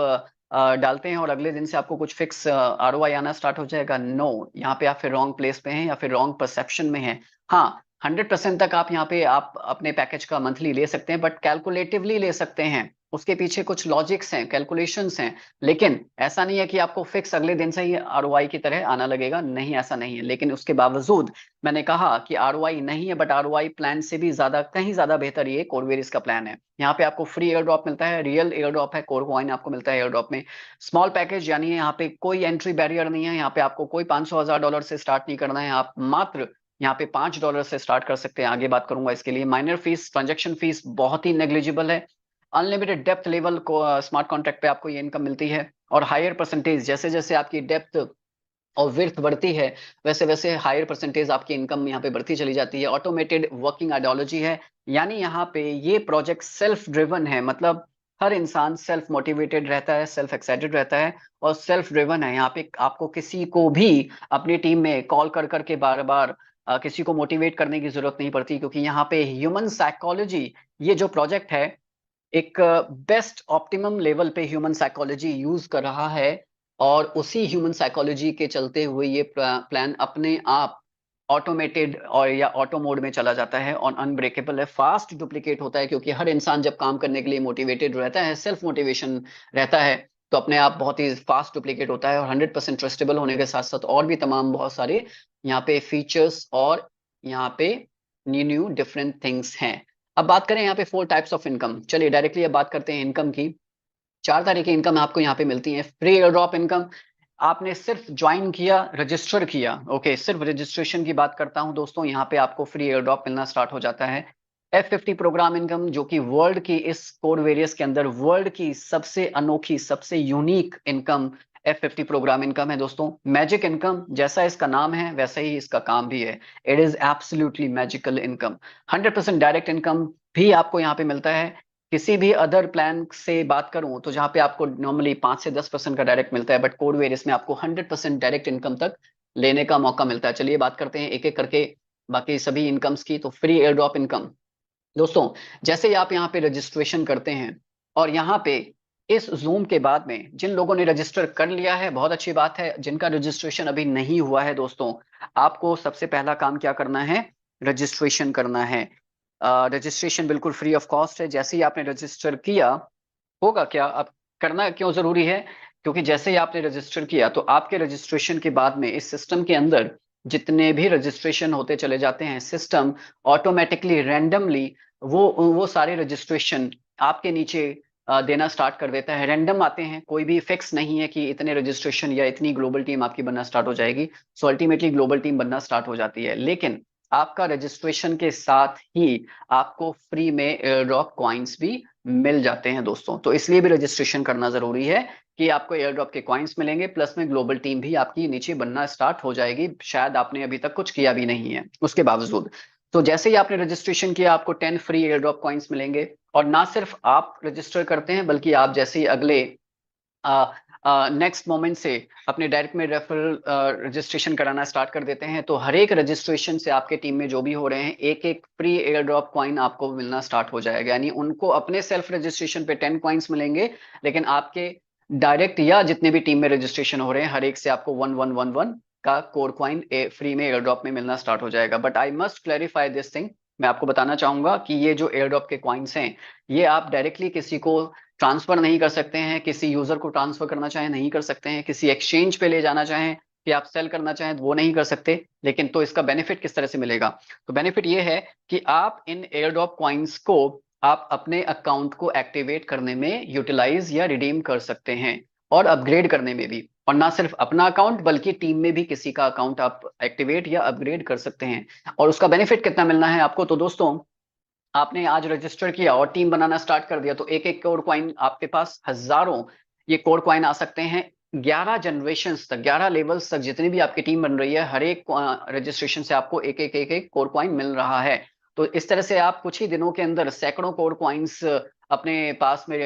डालते हैं और अगले दिन से आपको कुछ फिक्स आरओआई आना स्टार्ट हो जाएगा, नो, यहाँ पे आप फिर रॉन्ग प्लेस पे हैं या फिर रॉन्ग परसेप्शन में हैं। हाँ, 100% तक आप यहाँ पे आप अपने पैकेज का मंथली ले सकते हैं, बट कैलकुलेटिवली ले सकते हैं, उसके पीछे कुछ लॉजिक्स हैं, कैलकुलेशंस हैं। लेकिन ऐसा नहीं है कि आपको फिक्स अगले दिन से ही आरओआई की तरह आना लगेगा, नहीं, ऐसा नहीं है। लेकिन उसके बावजूद मैंने कहा कि आरओआई नहीं है, बट आरओआई प्लान से भी ज्यादा, कहीं ज्यादा बेहतर ये कोरवेरिस का प्लान है। यहाँ पे आपको फ्री एयर ड्रॉप मिलता है, रियल एयर ड्रॉप है, कोर कॉइन आपको मिलता है एयर ड्रॉप में। स्मॉल पैकेज, यानी यहाँ पे कोई एंट्री बैरियर नहीं है, यहाँ पे आपको कोई 500,000 डॉलर से स्टार्ट नहीं करना है, आप मात्र यहाँ पे $5 से स्टार्ट कर सकते हैं। आगे बात करूंगा इसके लिए। माइनर फीस, ट्रांजेक्शन फीस बहुत ही नेग्लिजिबल है। अनलिमिटेड डेप्थ लेवल को स्मार्ट कॉन्ट्रैक्ट पे आपको ये इनकम मिलती है। और हायर परसेंटेज, जैसे जैसे आपकी डेप्थ और विड्थ बढ़ती है वैसे वैसे हायर परसेंटेज आपकी इनकम यहाँ पे बढ़ती चली जाती है। ऑटोमेटेड वर्किंग आइडियोलॉजी है, यानी यहाँ पे ये प्रोजेक्ट सेल्फ ड्रिवन है, मतलब हर इंसान सेल्फ मोटिवेटेड रहता है, सेल्फ एक्साइटेड रहता है और सेल्फ ड्रिवन है। यहाँ पे आपको किसी को भी अपनी टीम में कॉल कर करके बार बार किसी को मोटिवेट करने की जरूरत नहीं पड़ती, क्योंकि यहाँ पे ह्यूमन साइकोलॉजी, ये जो प्रोजेक्ट है एक बेस्ट ऑप्टिमम लेवल पे ह्यूमन साइकोलॉजी यूज कर रहा है। और उसी ह्यूमन साइकोलॉजी के चलते हुए ये प्लान अपने आप ऑटोमेटेड और या ऑटो मोड में चला जाता है और अनब्रेकेबल है, फास्ट डुप्लीकेट होता है, क्योंकि हर इंसान जब काम करने के लिए मोटिवेटेड रहता है, सेल्फ मोटिवेशन रहता है, तो अपने आप बहुत ही फास्ट डुप्लीकेट होता है। और 100% ट्रस्टेबल होने के साथ साथ और भी तमाम बहुत सारे यहाँ पे फीचर्स और यहाँ पे न्यू न्यू डिफरेंट थिंग्स हैं। अब बात करें यहाँ पे 4 टाइप्स ऑफ इनकम, चलिए डायरेक्टली अब बात करते हैं इनकम की। 4 तरह की इनकम आपको यहाँ पे मिलती है। फ्री एयर ड्रॉप इनकम, आपने सिर्फ ज्वाइन किया, रजिस्टर किया, ओके, सिर्फ रजिस्ट्रेशन की बात करता हूं दोस्तों, यहाँ पे आपको फ्री एयर ड्रॉप मिलना स्टार्ट हो जाता है। F50 प्रोग्राम इनकम, जो कि वर्ल्ड की इस कोड वेरियस के अंदर वर्ल्ड की सबसे अनोखी, सबसे unique income F50 programme income है दोस्तों। मैजिक इनकम, जैसा इसका नाम है वैसा ही इसका काम भी है, it is absolutely magical income. 100% direct income भी आपको यहाँ पे मिलता है। किसी भी अदर प्लान से बात करूं तो जहां पे आपको नॉर्मली 5 से 10% का डायरेक्ट मिलता है, बट कोड वेरियस में आपको 100% डायरेक्ट इनकम तक लेने का मौका मिलता है। चलिए बात करते हैं एक एक करके बाकी सभी इनकम्स की। तो फ्री एयर ड्रॉप इनकम दोस्तों, जैसे ही आप यहाँ पे रजिस्ट्रेशन करते हैं और यहाँ पे इस जूम के बाद में जिन लोगों ने रजिस्टर कर लिया है बहुत अच्छी बात है, जिनका रजिस्ट्रेशन अभी नहीं हुआ है दोस्तों, आपको सबसे पहला काम क्या करना है, रजिस्ट्रेशन करना है। रजिस्ट्रेशन बिल्कुल फ्री ऑफ कॉस्ट है। जैसे ही आपने रजिस्टर किया, होगा क्या, अब करना क्यों जरूरी है, क्योंकि जैसे ही आपने रजिस्टर किया तो आपके रजिस्ट्रेशन के बाद में इस सिस्टम के अंदर जितने भी रजिस्ट्रेशन होते चले जाते हैं, सिस्टम ऑटोमेटिकली रैंडमली वो सारे रजिस्ट्रेशन आपके नीचे देना स्टार्ट कर देता है। रैंडम आते हैं, कोई भी फिक्स नहीं है कि इतने रजिस्ट्रेशन या इतनी ग्लोबल टीम आपकी बनना स्टार्ट हो जाएगी। सो अल्टीमेटली ग्लोबल टीम बनना स्टार्ट हो जाती है, लेकिन आपका रजिस्ट्रेशन के साथ ही आपको फ्री में एयर ड्रॉप कॉइन्स भी मिल जाते हैं दोस्तों। तो इसलिए भी रजिस्ट्रेशन करना जरूरी है कि आपको एयर ड्रॉप के कॉइन्स मिलेंगे, प्लस में ग्लोबल टीम भी आपकी नीचे बनना स्टार्ट हो जाएगी, शायद आपने अभी तक कुछ किया भी नहीं है उसके बावजूद। तो जैसे ही आपने रजिस्ट्रेशन किया आपको 10 फ्री एयर ड्रॉप कॉइन्स मिलेंगे। और ना सिर्फ आप रजिस्टर करते हैं, बल्कि आप जैसे ही अगले नेक्स्ट मोमेंट से अपने डायरेक्ट में रेफरल रजिस्ट्रेशन कराना स्टार्ट कर देते हैं, तो हर एक रजिस्ट्रेशन से आपके टीम में जो भी हो रहे हैं एक एक फ्री एयर ड्रॉप कॉइन आपको मिलना स्टार्ट हो जाएगा। यानी उनको अपने सेल्फ रजिस्ट्रेशन पे 10 कॉइन्स मिलेंगे, लेकिन आपके डायरेक्ट या जितने भी टीम में रजिस्ट्रेशन हो रहे हैं हर एक से आपको 1111 का कोर कॉइन फ्री में एयर ड्रॉप में मिलना स्टार्ट हो जाएगा। But I must clarify this thing, मैं आपको बताना चाहूंगा कि ये जो एयर ड्रॉप के कॉइन्स हैं ये आप डायरेक्टली किसी को ट्रांसफर नहीं कर सकते हैं, किसी यूजर को ट्रांसफर करना चाहें नहीं कर सकते हैं, किसी एक्सचेंज पे ले जाना चाहें कि आप सेल करना चाहें वो नहीं कर सकते। लेकिन तो इसका बेनिफिट किस तरह से मिलेगा? तो बेनिफिट ये है कि आप इन एयरड्रॉप कॉइन्स को आप अपने अकाउंट को एक्टिवेट करने में यूटिलाइज या रिडीम कर सकते हैं, और अपग्रेड करने में भी। और ना सिर्फ अपना अकाउंट बल्कि टीम में भी किसी का अकाउंट आप एक्टिवेट या अपग्रेड कर सकते हैं। और उसका बेनिफिट कितना मिलना है आपको? तो दोस्तों, आपने आज रजिस्टर किया और टीम बनाना स्टार्ट कर दिया, तो एक एक कोर क्वाइन आपके पास हजारों ये कोर क्वाइन आ सकते हैं। 11 जनरेशन तक, 11 लेवल्स तक जितनी भी आपकी टीम बन रही है, हर एक रजिस्ट्रेशन से आपको एक एक कोर क्वाइन मिल रहा है। तो इस तरह से आप कुछ ही दिनों के अंदर सैकड़ों कोर क्वाइंस अपने पास में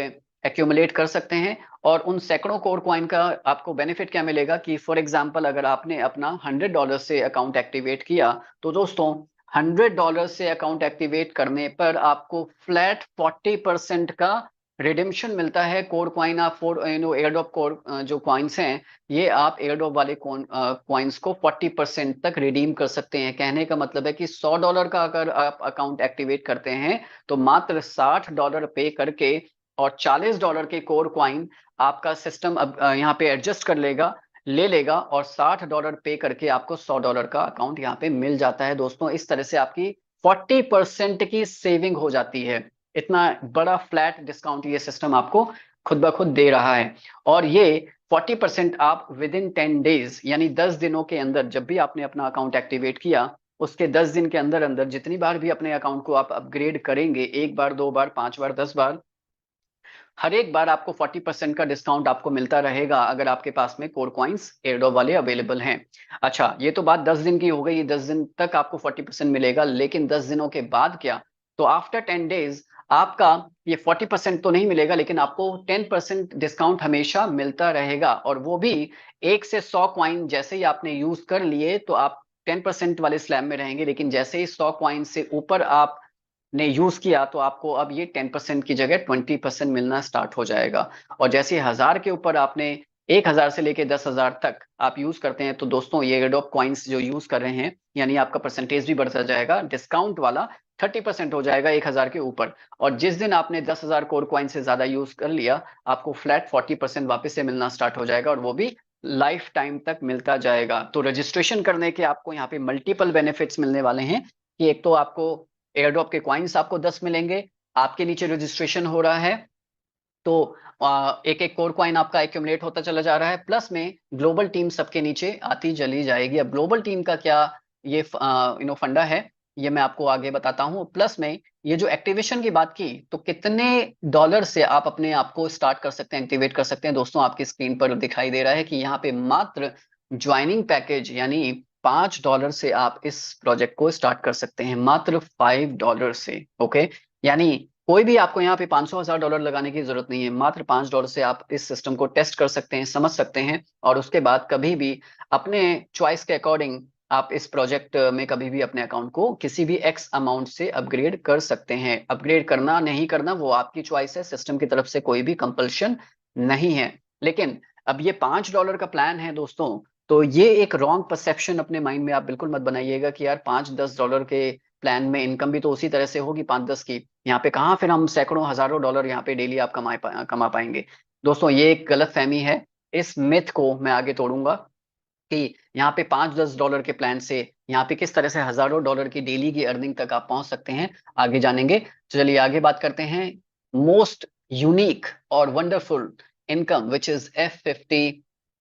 एक्यूमुलेट कर सकते हैं। और उन सैकड़ों कोर क्वाइन का आपको बेनिफिट क्या मिलेगा कि फॉर एग्जाम्पल अगर आपने अपना $100 से अकाउंट एक्टिवेट किया, तो दोस्तों $100 से अकाउंट एक्टिवेट करने पर आपको फ्लैट 40% का रिडिम्पशन मिलता है। कोर क्वाइन आप एयरड्रॉप कोर जो क्वाइंस हैं, ये आप एयरड्रॉप वाले क्वाइंस को 40% तक रिडीम कर सकते हैं। कहने का मतलब है कि $100 का अगर आप अकाउंट एक्टिवेट करते हैं, तो मात्र $60 पे करके और $40 के कोर क्वाइन आपका सिस्टम अब यहाँ पे एडजस्ट कर लेगा, ले लेगा, और $60 पे करके आपको $100 का अकाउंट यहाँ पे मिल जाता है। दोस्तों, इस तरह से आपकी 40% की सेविंग हो जाती है। इतना बड़ा फ्लैट डिस्काउंट ये सिस्टम आपको खुद ब खुद दे रहा है। और ये 40% आप विद इन 10 डेज, यानी 10 दिनों के अंदर, जब भी आपने अपना अकाउंट एक्टिवेट किया उसके 10 दिन के अंदर अंदर जितनी बार भी अपने अकाउंट को आप अपग्रेड करेंगे, 1 बार, 2 बार, 5 बार, 10 बार, हर एक बार आपको 40% का डिस्काउंट आपको मिलता रहेगा, अगर आपके पास में कोर क्वाइंस एयरड्रॉप वाले अवेलेबल हैं। अच्छा, ये तो बात 10 दिन की हो गई, 10 दिन तक आपको 40% मिलेगा। लेकिन 10 दिनों के बाद क्या? तो आफ्टर 10 डेज आपका ये 40% तो नहीं मिलेगा, लेकिन आपको 10% डिस्काउंट हमेशा मिलता रहेगा। और वो भी 1 से 100 क्वाइन जैसे ही आपने यूज कर लिए, तो आप 10% वाले स्लैब में रहेंगे। लेकिन जैसे ही 100 क्वाइन से ऊपर आप ने यूज किया, तो आपको अब ये 10% की जगह 20% मिलना स्टार्ट हो जाएगा। और जैसे 1000 के ऊपर आपने 1000 से लेके 10,000 तक आप यूज करते हैं, तो दोस्तों ये एडोप कॉइन्स जो यूज कर रहे हैं, यानी आपका परसेंटेज भी बढ़ता जाएगा, डिस्काउंट वाला 30% हो जाएगा 1000 के ऊपर। और जिस दिन आपने 10,000 कोर क्वाइन से ज्यादा यूज कर लिया, आपको फ्लैट 40% वापस से मिलना स्टार्ट हो जाएगा, और वो भी लाइफ टाइम तक मिलता जाएगा। तो रजिस्ट्रेशन करने के आपको यहाँ पे मल्टीपल बेनिफिट्स मिलने वाले हैं, कि एक तो आपको एयरड्रॉप के क्वाइंस आपको 10 मिलेंगे, आपके नीचे रजिस्ट्रेशन हो रहा है, तो एक एक कोर क्वाइन आपका एक्यूमुलेट होता चला जा रहा है, प्लस में ग्लोबल टीम सबके नीचे आती चली जाएगी। अब ग्लोबल टीम का क्या ये फंडा है, ये मैं आपको आगे बताता हूँ। प्लस में ये जो एक्टिवेशन की बात की, तो कितने डॉलर से आप अपने आप को स्टार्ट कर सकते हैं, एक्टिवेट कर सकते हैं? दोस्तों, आपकी स्क्रीन पर दिखाई दे रहा है कि यहाँ पे मात्र ज्वाइनिंग पैकेज यानी $5 से आप इस प्रोजेक्ट को स्टार्ट कर सकते हैं, मात्र $5 से। ओके, यानी कोई भी आपको यहाँ पे 500,000 लगाने की जरूरत नहीं है, मात्र $5 से आप इस सिस्टम को टेस्ट कर सकते हैं, समझ सकते हैं, और उसके बाद कभी भी अपने चॉइस के अकॉर्डिंग आप इस प्रोजेक्ट में कभी भी अपने अकाउंट को किसी भी एक्स अमाउंट से अपग्रेड कर सकते हैं। अपग्रेड करना नहीं करना वो आपकी चॉइस है, सिस्टम की तरफ से कोई भी कंपल्शन नहीं है। लेकिन अब ये $5 का प्लान है दोस्तों, तो ये एक रॉन्ग परसेप्शन अपने माइंड में आप बिल्कुल मत बनाइएगा कि यार $5-10 के प्लान में इनकम भी तो उसी तरह से होगी 5-10 की, यहाँ पे कहाँ फिर हम सैकड़ों हजारों डॉलर यहाँ पे डेली आप कमा पाएंगे। दोस्तों, ये एक गलत फहमी है, इस मिथ को मैं आगे तोड़ूंगा कि यहाँ पे $5-10 के प्लान से यहाँ पे किस तरह से हजारों डॉलर की डेली की अर्निंग तक आप पहुंच सकते हैं, आगे जानेंगे। तो चलिए आगे बात करते हैं मोस्ट यूनिक और wonderful income which is F50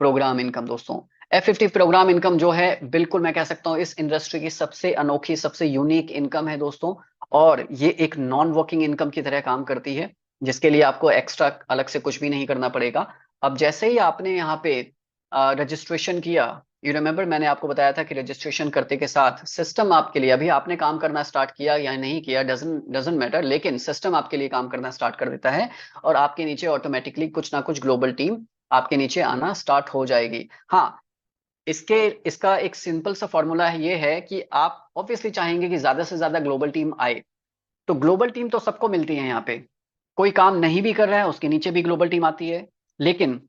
programme income. दोस्तों, F50 प्रोग्राम इनकम जो है, बिल्कुल मैं कह सकता हूँ इस इंडस्ट्री की सबसे अनोखी, सबसे यूनिक इनकम है दोस्तों। और ये एक नॉन वर्किंग इनकम की तरह काम करती है, जिसके लिए आपको एक्स्ट्रा अलग से कुछ भी नहीं करना पड़ेगा। अब जैसे ही आपने यहाँ पे रजिस्ट्रेशन किया, यू रिमेम्बर मैंने आपको बताया था कि रजिस्ट्रेशन करते के साथ सिस्टम आपके लिए, अभी आपने काम करना स्टार्ट किया या नहीं किया डजंट मैटर, लेकिन सिस्टम आपके लिए काम करना स्टार्ट कर देता है, और आपके नीचे ऑटोमेटिकली कुछ ना कुछ ग्लोबल टीम आपके नीचे आना स्टार्ट हो जाएगी। हाँ, इसके इसका एक सिंपल सा फॉर्मूला है, ये है कि आप ऑब्वियसली चाहेंगे कि ज्यादा से ज्यादा ग्लोबल टीम आए। तो ग्लोबल टीम तो सबको मिलती है यहाँ पे, कोई काम नहीं भी कर रहा है उसके नीचे भी ग्लोबल टीम आती है। लेकिन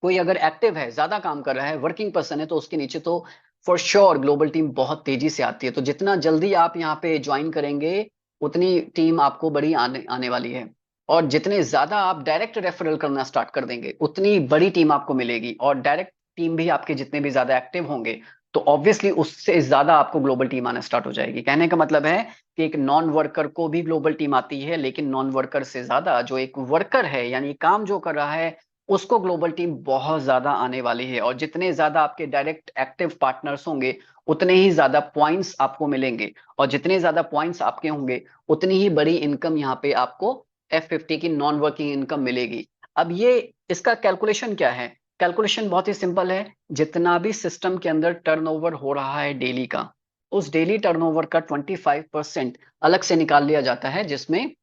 कोई अगर एक्टिव है, ज्यादा काम कर रहा है, वर्किंग पर्सन है, तो उसके नीचे तो फॉर श्योर ग्लोबल टीम बहुत तेजी से आती है। तो जितना जल्दी आप यहाँ पे ज्वाइन करेंगे, उतनी टीम आपको बड़ी आने वाली है। और जितने ज्यादा आप डायरेक्ट रेफरल करना स्टार्ट कर देंगे उतनी बड़ी टीम आपको मिलेगी, और डायरेक्ट टीम भी आपके जितने भी ज्यादा एक्टिव होंगे तो ऑब्वियसली उससे ज्यादा आपको ग्लोबल टीम आना स्टार्ट हो जाएगी। कहने का मतलब है कि एक नॉन वर्कर को भी ग्लोबल टीम आती है, लेकिन नॉन वर्कर से ज्यादा जो एक वर्कर है यानी काम जो कर रहा है उसको ग्लोबल टीम बहुत ज्यादा आने वाली है। और जितने ज्यादा आपके डायरेक्ट एक्टिव पार्टनर्स होंगे उतने ही ज्यादा पॉइंट्स आपको मिलेंगे, और जितने ज्यादा पॉइंट्स आपके होंगे उतनी ही बड़ी इनकम यहाँ पे आपको F50 की नॉन वर्किंग इनकम मिलेगी। अब ये इसका कैलकुलेशन क्या है? कैलकुलेशन बहुत ही सिंपल है। जितना भी सिस्टम के अंदर टर्नओवर हो रहा है डेली का, उस डेली टर्नओवर का 25% अलग से निकाल लिया जाता है, जिसमें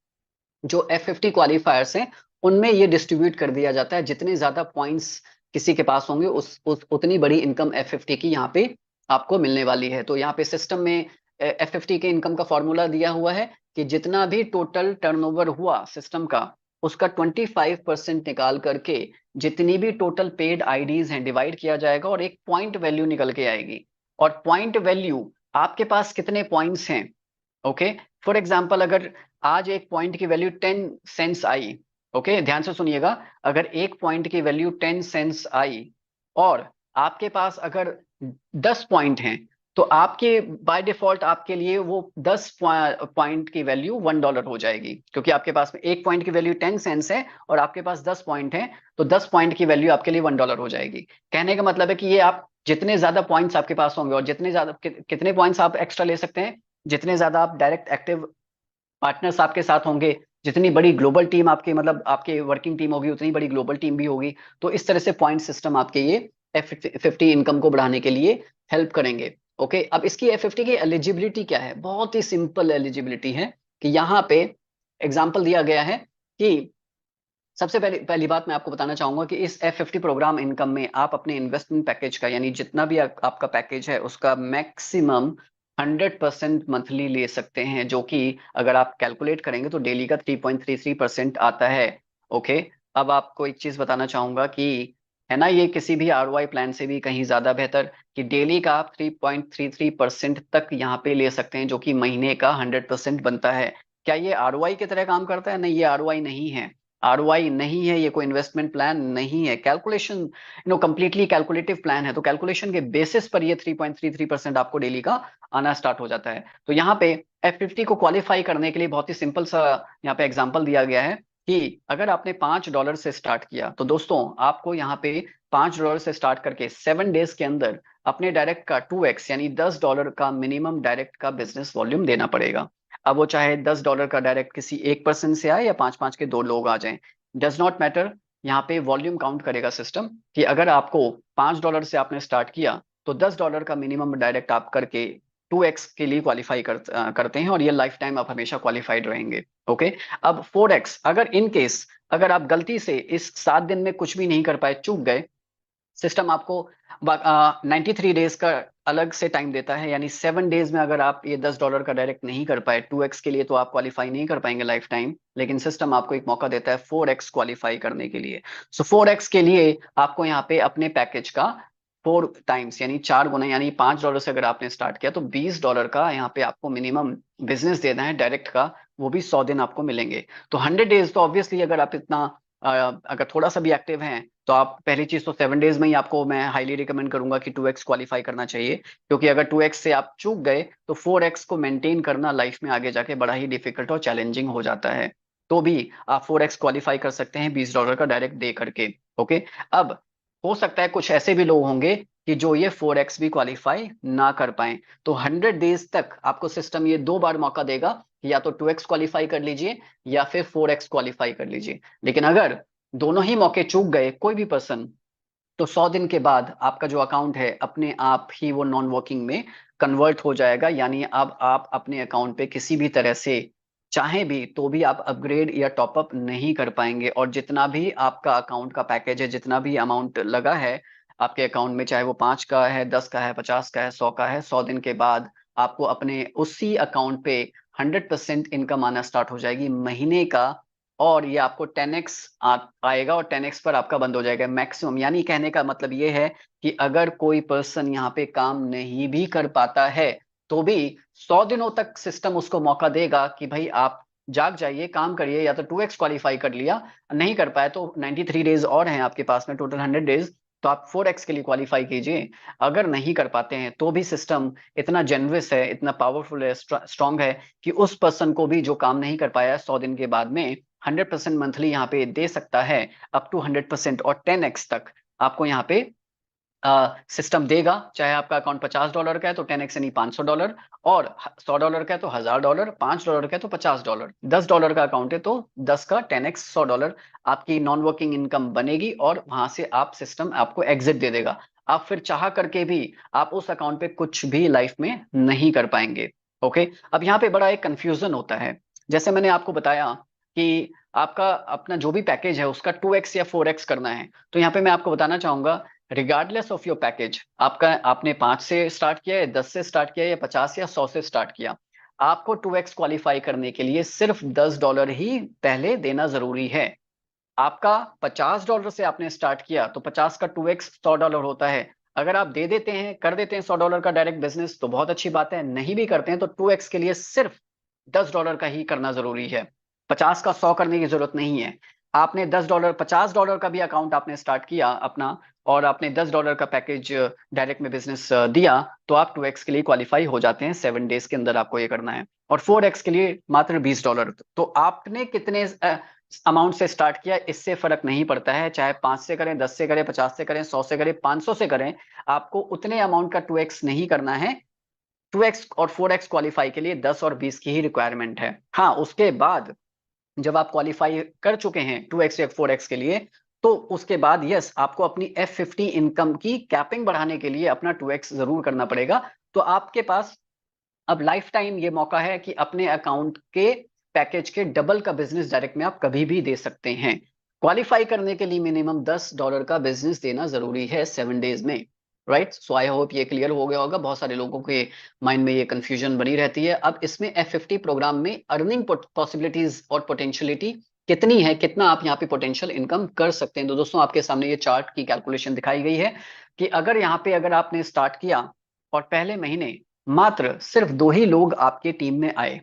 जो F50 क्वालिफायर्स हैं उनमें ये डिस्ट्रीब्यूट कर दिया जाता है। जितने ज्यादा पॉइंट्स किसी के पास होंगे उस उतनी बड़ी इनकम F50 की यहाँ पे आपको मिलने वाली है। तो यहाँ पे सिस्टम में F50 के इनकम का फॉर्मूला दिया हुआ है कि जितना भी टोटल टर्नओवर हुआ सिस्टम का उसका 25% निकाल करके जितनी भी टोटल पेड आईडीज हैं डिवाइड किया जाएगा और एक पॉइंट वैल्यू निकल के आएगी। और पॉइंट वैल्यू आपके पास कितने पॉइंट्स हैं, ओके। फॉर एग्जाम्पल अगर आज एक पॉइंट की वैल्यू 10 सेंट्स आई, ओके ध्यान से सुनिएगा, अगर एक पॉइंट की वैल्यू 10 सेंट्स आई और आपके पास अगर 10 पॉइंट हैं तो आपके बाय डिफॉल्ट आपके लिए वो 10 पॉइंट की वैल्यू $1 हो जाएगी, क्योंकि आपके पास में एक पॉइंट की वैल्यू 10 सेंट्स है और आपके पास 10 पॉइंट है, तो 10 पॉइंट की वैल्यू आपके लिए $1 हो जाएगी। कहने का मतलब है कि ये आप जितने ज्यादा पॉइंट्स आपके पास होंगे और जितने ज्यादा कितने पॉइंट्स आप एक्स्ट्रा ले सकते हैं, जितने ज्यादा आप डायरेक्ट एक्टिव पार्टनर्स आपके साथ होंगे, जितनी बड़ी ग्लोबल टीम आपके मतलब आपके वर्किंग टीम होगी उतनी बड़ी ग्लोबल टीम भी होगी। तो इस तरह से पॉइंट सिस्टम आपके ये F50 इनकम को बढ़ाने के लिए हेल्प करेंगे। ओके, अब इसकी F50 की एलिजिबिलिटी क्या है? बहुत ही सिंपल एलिजिबिलिटी है कि यहाँ पे एग्जाम्पल दिया गया है कि सबसे पहली पहली बात मैं आपको बताना चाहूंगा कि इस F50 प्रोग्राम इनकम में आप अपने इन्वेस्टमेंट पैकेज का यानी जितना भी आपका पैकेज है उसका मैक्सिमम 100% मंथली ले सकते हैं, जो कि अगर आप कैलकुलेट करेंगे तो डेली का 3.33% आता है। ओके, अब आपको एक चीज बताना चाहूंगा कि है ना, ये किसी भी ROI प्लान से भी कहीं ज्यादा बेहतर कि डेली का आप 3.33% तक यहाँ पे ले सकते हैं, जो कि महीने का 100% बनता है। क्या ये ROI की तरह काम करता है? नहीं, ये ROI नहीं है। ROI नहीं है, ये कोई इन्वेस्टमेंट प्लान नहीं है। कैलकुलेशन कंप्लीटली कैलकुलेटिव प्लान है, तो कैलकुलेशन के बेसिस पर ये 3.33% आपको डेली का आना स्टार्ट हो जाता है। तो यहाँ पे F50 को क्वालिफाई करने के लिए बहुत ही सिंपल सा यहाँ पे एग्जांपल दिया गया है कि अगर आपने $5 से स्टार्ट किया तो दोस्तों आपको यहाँ पे $5 से स्टार्ट करके 7 डेज के अंदर अपने डायरेक्ट का 2x यानी $10 का मिनिमम डायरेक्ट का बिजनेस वॉल्यूम देना पड़ेगा। अब वो चाहे $10 का डायरेक्ट किसी एक पर्सन से आए या पांच पांच के दो लोग आ जाएं, डज नॉट मैटर। यहाँ पे वॉल्यूम काउंट करेगा सिस्टम कि अगर आपको $5 से आपने स्टार्ट किया तो $10 का मिनिमम डायरेक्ट आप करके 2x के लिए क्वालिफाई करते हैं, और ये लाइफ टाइम आप हमेशा क्वालिफाइड रहेंगे। ओके, अब 4x अगर इन केस अगर आप गलती से इस 7 दिन में कुछ भी नहीं कर पाए, चूक गए, सिस्टम आपको 93 डेज का अलग से टाइम देता है, यानी 7 डेज में अगर आप ये $10 का डायरेक्ट नहीं कर पाए 2x के लिए तो आप क्वालिफाई नहीं कर पाएंगे लाइफ टाइम, लेकिन सिस्टम आपको एक मौका देता है 4x क्वालिफाई करने के लिए। सो 4x के लिए आपको यहाँ पे अपने पैकेज का 4 टाइम्स यानी 4 गुना यानी $5 से अगर आपने स्टार्ट किया तो $20 का यहाँ पे आपको मिनिमम बिजनेस देना है डायरेक्ट का, वो भी 100 दिन आपको मिलेंगे। तो 100 डेज तो ऑब्वियसली अगर आप इतना अगर थोड़ा सा भी एक्टिव हैं तो आप पहली चीज तो 7 डेज में ही आपको मैं हाईली रिकमेंड करूंगा कि 2x क्वालिफाई करना चाहिए, क्योंकि अगर 2x से आप चूक गए तो 4x को मेंटेन करना लाइफ में आगे जाके बड़ा ही डिफिकल्ट और चैलेंजिंग हो जाता है। तो भी आप 4x क्वालिफाई कर सकते हैं $20 का डायरेक्ट दे करके। ओके, अब हो सकता है कुछ ऐसे भी लोग होंगे कि जो ये 4x भी क्वालिफाई ना कर पाए, तो 100 डेज तक आपको सिस्टम ये 2 बार मौका देगा कि या तो 2x क्वालिफाई कर लीजिए या फिर 4x क्वालिफाई कर लीजिए। लेकिन अगर दोनों ही मौके चूक गए कोई भी पर्सन, तो 100 दिन के बाद आपका जो अकाउंट है अपने आप ही वो नॉन वर्किंग में कन्वर्ट हो जाएगा, यानी अब आप अपने अकाउंट पे किसी भी तरह से चाहे भी तो भी आप अपग्रेड या टॉपअप नहीं कर पाएंगे, और जितना भी आपका अकाउंट का पैकेज है, जितना भी अमाउंट लगा है आपके अकाउंट में, चाहे वो 5 का है, 10 का है, 50 का है, 100 का है, 100 दिन के बाद आपको अपने उसी अकाउंट पे 100% इनकम आना स्टार्ट हो जाएगी महीने का, और ये आपको 10x आएगा और 10x पर आपका बंद हो जाएगा मैक्सिमम। यानी कहने का मतलब ये है कि अगर कोई पर्सन यहाँ पे काम नहीं भी कर पाता है तो भी 100 दिनों तक सिस्टम उसको मौका देगा कि भाई आप जाग जाइए, काम करिए, या तो 2x क्वालिफाई कर लिया, नहीं कर पाए तो 93 डेज और हैं आपके पास में, टोटल 100 डेज, तो आप 4x के लिए क्वालिफाई कीजिए। अगर नहीं कर पाते हैं तो भी सिस्टम इतना जेनरस है, इतना पावरफुल है, स्ट्रांग है कि उस पर्सन को भी जो काम नहीं कर पाया 100 दिन के बाद में 100% मंथली यहाँ पे दे सकता है, अप टू 100% और 10x तक आपको यहाँ पे सिस्टम देगा। चाहे आपका अकाउंट $50 का है तो 10x यानी $500, और $100 का है तो $1000, $5 का है तो $50, $10 का अकाउंट है तो 10 का 10x $100 आपकी नॉन वर्किंग इनकम बनेगी, और वहां से आप सिस्टम आपको एग्जिट दे देगा। आप फिर चाह करके भी आप उस अकाउंट पे कुछ भी लाइफ में नहीं कर पाएंगे। ओके, अब यहाँ पे बड़ा एक कंफ्यूजन होता है। जैसे मैंने आपको बताया कि आपका अपना जो भी पैकेज है उसका 2x या 4x करना है, तो यहाँ पे मैं आपको बताना चाहूंगा, रिगार्डलेस ऑफ योर पैकेज, आपका आपने 5 से स्टार्ट किया है, 10 से स्टार्ट किया है, या 50 या 100 से स्टार्ट किया, आपको 2x क्वालिफाई करने के लिए सिर्फ $10 ही पहले देना जरूरी है। आपका $50 से आपने स्टार्ट किया तो 50 का 2x $100 होता है। अगर आप दे देते हैं, कर देते हैं $100 का डायरेक्ट बिजनेस तो बहुत अच्छी बात है, नहीं भी करते हैं तो 2x के लिए सिर्फ $10 का ही करना जरूरी है, 50 का 100 करने की जरूरत नहीं है। आपने $10 $50 का भी अकाउंट आपने स्टार्ट किया अपना, और आपने $10 का पैकेज डायरेक्ट में बिजनेस दिया, तो आप 2x के लिए क्वालिफाई हो जाते हैं। 7 डेज के अंदर आपको ये करना है, और 4x के लिए मात्र $20। तो आपने कितने अमाउंट से स्टार्ट किया इससे फर्क नहीं पड़ता है, चाहे 5 से करें, 10 से करें, 50 से करें, 100 से करें, 500 से करें, आपको उतने अमाउंट का 2x नहीं करना है। 2x और 4x क्वालिफाई के लिए 10 और 20 की ही रिक्वायरमेंट है। हाँ, उसके बाद जब आप क्वालिफाई कर चुके हैं 2x या 4x के लिए, तो उसके बाद यस, आपको अपनी F50 इनकम की कैपिंग बढ़ाने के लिए अपना 2x जरूर करना पड़ेगा। तो आपके पास अब लाइफ टाइम ये मौका है कि अपने अकाउंट के पैकेज के डबल का बिजनेस डायरेक्ट में आप कभी भी दे सकते हैं। क्वालिफाई करने के लिए मिनिमम $10 का बिजनेस देना जरूरी है 7 डेज में। राइट, सो आई होप ये क्लियर हो गया होगा। बहुत सारे लोगों के माइंड में ये कंफ्यूजन बनी रहती है। अब इसमें F50 प्रोग्राम में अर्निंग पॉसिबिलिटीज और पोटेंशियलिटी कितनी है, कितना आप यहाँ पे पोटेंशियल इनकम कर सकते हैं, तो दोस्तों आपके सामने ये चार्ट की कैलकुलेशन दिखाई गई है कि अगर यहाँ पे अगर आपने स्टार्ट किया और पहले महीने मात्र सिर्फ 2 ही लोग आपके टीम में आए,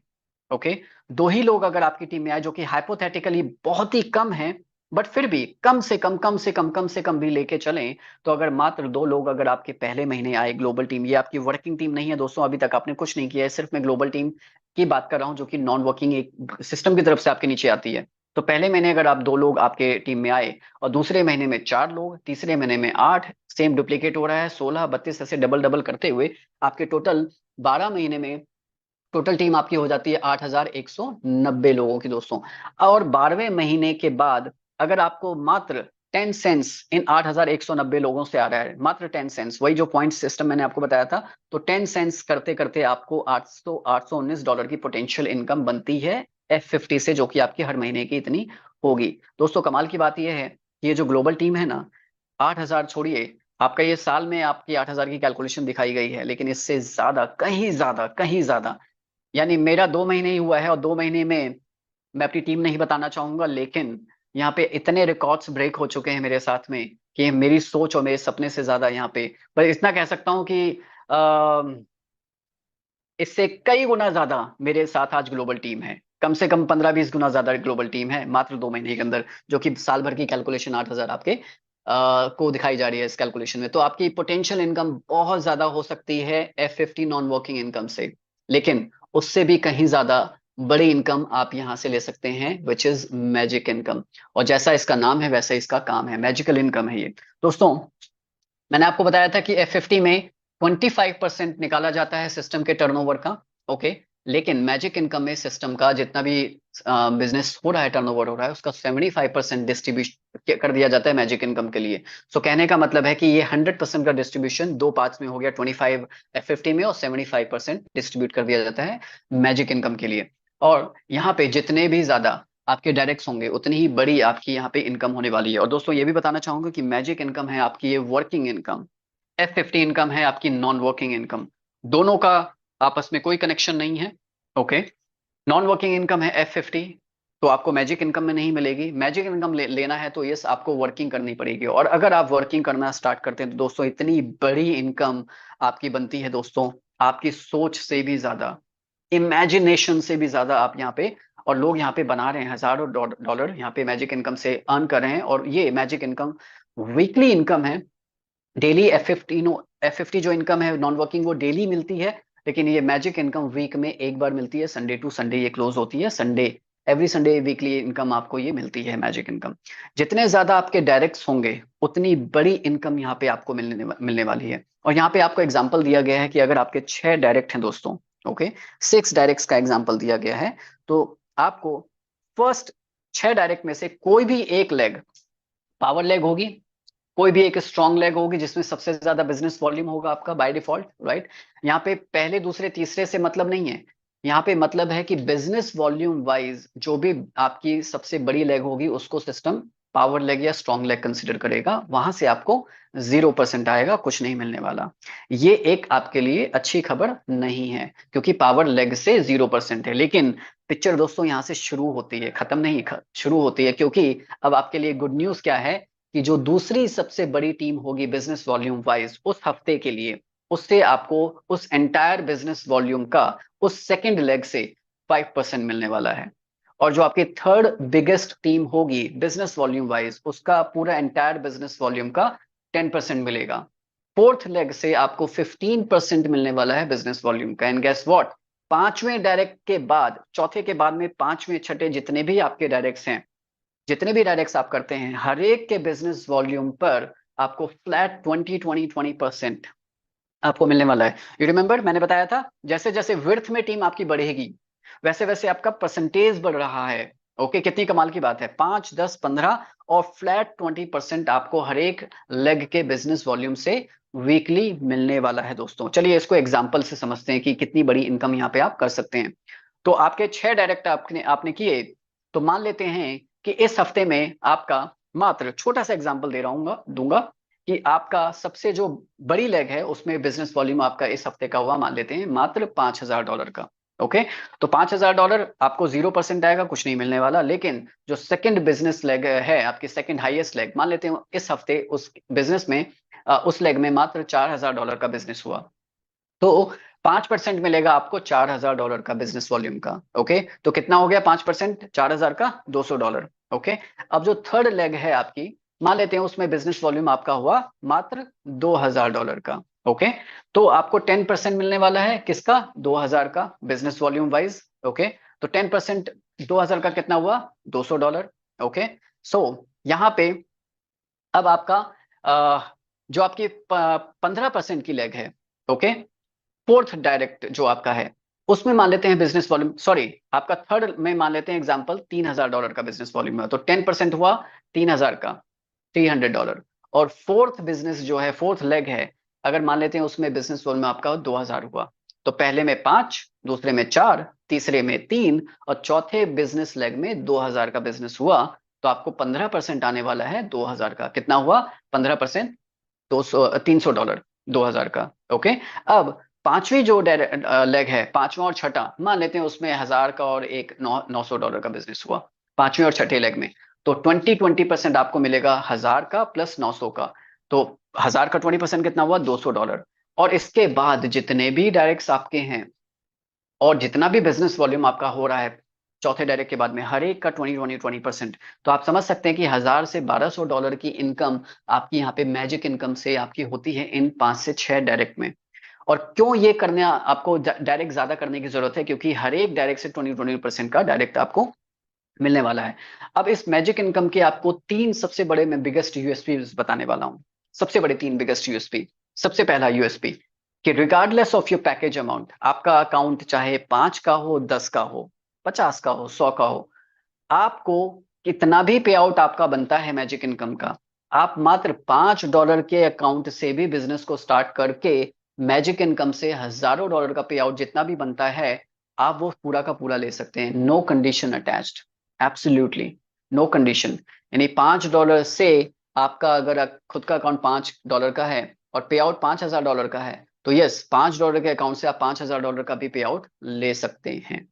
ओके, 2 ही लोग अगर आपकी टीम में आए, जो कि हाइपोथेटिकली बहुत ही कम है, बट फिर भी कम से कम भी लेके चलें, तो अगर मात्र 2 लोग अगर आपके पहले महीने आए ग्लोबल टीम, ये आपकी वर्किंग टीम नहीं है दोस्तों, अभी तक आपने कुछ नहीं किया है, सिर्फ मैं ग्लोबल टीम की बात कर रहा हूं जो कि नॉन वर्किंग एक सिस्टम की तरफ से आपके नीचे आती है। तो पहले महीने अगर आप 2 लोग आपके टीम में आए, और दूसरे महीने में 4 लोग, तीसरे महीने में 8, सेम डुप्लीकेट हो रहा है, 16, 32, ऐसे डबल डबल करते हुए आपके टोटल 12 महीने में टोटल टीम आपकी हो जाती है 8190 लोगों की दोस्तों। और 12वें महीने के बाद अगर आपको मात्र 10 सेंस इन 8190 लोगों से आ रहा है, मात्र 10 सेंस, वही जो पॉइंट सिस्टम मैंने आपको बताया था, तो 10 सेंस करते करते आपको $819 की पोटेंशियल इनकम बनती है F50 से, जो कि आपकी हर महीने की इतनी होगी। दोस्तों कमाल की बात यह है कि ये जो ग्लोबल टीम है ना, 8000 छोड़िए, आपका ये साल में आपकी 8000 की कैलकुलेशन दिखाई गई है, लेकिन इससे ज्यादा, कहीं ज्यादा, यानी मेरा 2 महीने ही हुआ है, और 2 महीने में मैं अपनी टीम नहीं बताना चाहूंगा, लेकिन यहाँ पे इतने रिकॉर्ड्स ब्रेक हो चुके हैं मेरे साथ में कि मेरी सोच और मेरे सपने से ज्यादा यहाँ पे, पर इतना कह सकता हूँ कि इससे कई गुना ज्यादा मेरे साथ आज ग्लोबल टीम है, कम से कम 15-20 गुना ज्यादा ग्लोबल टीम है मात्र 2 महीने के अंदर, जो कि साल भर की कैलकुलेशन 8000 आपके को दिखाई जा रही है इस कैलकुलेशन में। तो आपकी पोटेंशियल इनकम बहुत ज्यादा हो सकती है F50 नॉन वर्किंग इनकम से, लेकिन उससे भी कहीं ज्यादा बड़ी इनकम आप यहां से ले सकते हैं, विच इज मैजिक इनकम। और जैसा इसका नाम है वैसा इसका काम है, मैजिकल इनकम है ये। दोस्तों मैंने आपको बताया था कि F50 में 25% निकाला जाता है सिस्टम के टर्नओवर का, ओके, लेकिन मैजिक इनकम में सिस्टम का जितना भी बिजनेस हो रहा है, टर्नओवर हो रहा है, उसका 75% डिस्ट्रीब्यूट कर दिया जाता है मैजिक इनकम के लिए। सो कहने का मतलब है कि ये 100% का डिस्ट्रीब्यूशन 2 पार्ट्स में हो गया, 25 F50 में, और 75% डिस्ट्रीब्यूट कर दिया जाता है मैजिक इनकम के लिए। और यहाँ पे जितने भी ज्यादा आपके डायरेक्ट्स होंगे उतनी ही बड़ी आपकी यहाँ पे इनकम होने वाली है। और दोस्तों ये भी बताना चाहूंगा कि मैजिक इनकम है आपकी ये वर्किंग इनकम, F50 इनकम है आपकी नॉन वर्किंग इनकम, दोनों का आपस में कोई कनेक्शन नहीं है। ओके, नॉन वर्किंग इनकम है F50, तो आपको मैजिक इनकम में नहीं मिलेगी। मैजिक इनकम लेना है तो यस, आपको वर्किंग करनी पड़ेगी, और अगर आप वर्किंग करना स्टार्ट करते हैं तो दोस्तों इतनी बड़ी इनकम आपकी बनती है दोस्तों, आपकी सोच से भी ज्यादा, इमेजिनेशन से भी ज्यादा आप यहाँ पे और लोग यहाँ पे बना रहे हैं हजारों डॉलर यहाँ पे मैजिक इनकम से अर्न कर रहे हैं। और ये मैजिक इनकम वीकली इनकम है। डेली F50 जो इनकम है नॉन वर्किंग वो डेली मिलती है, लेकिन ये मैजिक इनकम वीक में एक बार मिलती है, संडे टू संडे ये क्लोज होती है। Sunday every Sunday weekly income आपको ये मिलती है मैजिक इनकम। जितने ज्यादा आपके डायरेक्ट्स होंगे उतनी बड़ी इनकम यहाँ पे आपको मिलने वाली है। और यहाँ पे आपको एग्जाम्पल दिया गया है कि अगर आपके 6 डायरेक्ट हैं दोस्तों, ओके, 6 डायरेक्ट्स का एग्जाम्पल दिया गया है, तो आपको फर्स्ट 6 डायरेक्ट में से कोई भी एक लेग पावर लेग होगी, कोई भी एक स्ट्रॉन्ग लेग होगी जिसमें सबसे ज्यादा बिजनेस वॉल्यूम होगा आपका बाय डिफॉल्ट, राइट। यहाँ पे पहले दूसरे तीसरे से मतलब नहीं है, यहाँ पे मतलब है कि बिजनेस वॉल्यूम वाइज जो भी आपकी सबसे बड़ी लेग होगी उसको सिस्टम पावर लेग या स्ट्रॉन्ग लेग कंसिडर करेगा, वहां से आपको 0% आएगा, कुछ नहीं मिलने वाला। ये एक आपके लिए अच्छी खबर नहीं है क्योंकि पावर लेग से 0% है, लेकिन पिक्चर दोस्तों यहाँ से शुरू होती है, खत्म नहीं, शुरू होती है। क्योंकि अब आपके लिए गुड न्यूज क्या है कि जो दूसरी सबसे बड़ी टीम होगी बिजनेस वॉल्यूम वाइज उस हफ्ते के लिए, उससे आपको उस एंटायर बिजनेस वॉल्यूम का उस सेकंड लेग से 5% मिलने वाला है। और जो आपकी थर्ड बिगेस्ट टीम होगी बिजनेस वॉल्यूम वाइज उसका पूरा एंटायर बिजनेस वॉल्यूम का 10% मिलेगा। फोर्थ लेग से आपको 15% मिलने वाला है बिजनेस वॉल्यूम का। एंड गेस व्हाट, पांचवें डायरेक्ट के बाद, चौथे के बाद में पांचवें छठे जितने भी आपके डायरेक्ट्स हैं, जितने भी डायरेक्ट्स आप करते हैं, हर एक के बिजनेस वॉल्यूम पर आपको फ्लैट 20% आपको मिलने वाला है। यू रिमेंबर मैंने बताया था जैसे जैसे विड्थ में टीम आपकी बढ़ेगी वैसे वैसे आपका परसेंटेज बढ़ रहा है। ओके, कितनी कमाल की बात है, 5, 10, 15 और फ्लैट 20% आपको हर एक लेग के बिजनेस वॉल्यूम से वीकली मिलने वाला है दोस्तों। चलिए इसको एग्जांपल से समझते हैं कि कितनी बड़ी इनकम यहाँ पे आप कर सकते हैं। तो आपके 6 डायरेक्ट आपने आपने किए, तो मान लेते हैं कि इस हफ्ते में आपका, मात्र छोटा सा एग्जांपल दे रहा हूँ दूंगा, कि आपका सबसे जो बड़ी लेग है उसमें बिजनेस वॉल्यूम आपका इस हफ्ते का हुआ, मान लेते हैं मात्र $5,000 का। ओके, तो $5,000 आपको 0% आएगा, कुछ नहीं मिलने वाला। लेकिन जो सेकंड बिजनेस लेग है आपकी, सेकंड हाईएस्ट लेग, मान लेते हैं इस हफ्ते उस बिजनेस में उस लेग में मात्र $4,000 का बिजनेस हुआ, तो 5% मिलेगा आपको $4,000 का बिजनेस वॉल्यूम का। ओके, तो कितना हो गया 5%, 4,000 का $200। ओके, अब जो थर्ड लेग है आपकी, मान लेते हैं उसमें बिजनेस वॉल्यूम आपका हुआ मात्र $2,000 का। ओके, तो आपको 10% मिलने वाला है, किसका, 2,000 का बिजनेस वॉल्यूम वाइज। ओके, तो 10% 2,000 का कितना हुआ, $200। ओके, सो यहाँ पे अब आपका जो आपकी 15% की लेग है, ओके, फोर्थ डायरेक्ट जो आपका है, उसमें मान लेते हैं बिजनेस वॉल्यूम, सॉरी आपका थर्ड में मान लेते हैं एग्जांपल $3,000 का बिजनेस वॉल्यूम है, तो 10% हुआ 3,000 का, $300। और फोर्थ बिजनेस जो है, फोर्थ लेग है, अगर मान लेते हैं उसमें बिजनेस वॉल्यूम आपका 2,000 हुआ, तो पहले में 5, दूसरे में 4, तीसरे में 3 और चौथे बिजनेस लेग में 2,000 का बिजनेस हुआ, तो आपको 15% आने वाला है 2,000 का। कितना हुआ 15%, $300, 2,000 का। ओके, अब पांचवी जो लेग है, पांचवा और छठा, मान लेते हैं उसमें 1,000 का और एक $900 का बिजनेस हुआ पांचवें और छठे लेग में, तो 20% आपको मिलेगा 1,000 का प्लस 900 का, तो 1,000 का 20% कितना हुआ, $200। और इसके बाद जितने भी डायरेक्ट्स आपके हैं और जितना भी बिजनेस वॉल्यूम आपका हो रहा है चौथे डायरेक्ट के बाद में, हर एक का 20% तो आप समझ सकते हैं कि 1,000 से $1,200 की इनकम आपकी यहाँ पे मैजिक इनकम से आपकी होती है इन 5 से 6 डायरेक्ट में। और क्यों ये करने आपको डायरेक्ट ज्यादा करने की जरूरत है, क्योंकि हर एक डायरेक्ट से 20% का डायरेक्ट आपको मिलने वाला है। अब इस मैजिक इनकम के आपको 3 सबसे बड़े मैं बिगेस्ट यूएसपी बताने वाला हूं। सबसे बड़े 3 बिगेस्ट यूएसपी। सबसे पहला यूएसपी कि regardless of your package amount, आपका अकाउंट चाहे 5 का हो, 10 का हो, 50 का हो, 100 का हो, आपको कितना भी पे आउट आपका बनता है मैजिक इनकम का, आप मात्र $5 के अकाउंट से भी बिजनेस को स्टार्ट करके मैजिक इनकम से हजारों डॉलर का पे आउट जितना भी बनता है, आप वो पूरा का पूरा ले सकते हैं। No condition attached, absolutely no condition. यानी $5 से आपका अगर खुद का अकाउंट $5 का है और पे आउट $5,000 का है, तो यस, $5 के अकाउंट से आप $5,000 का भी पे आउट ले सकते हैं।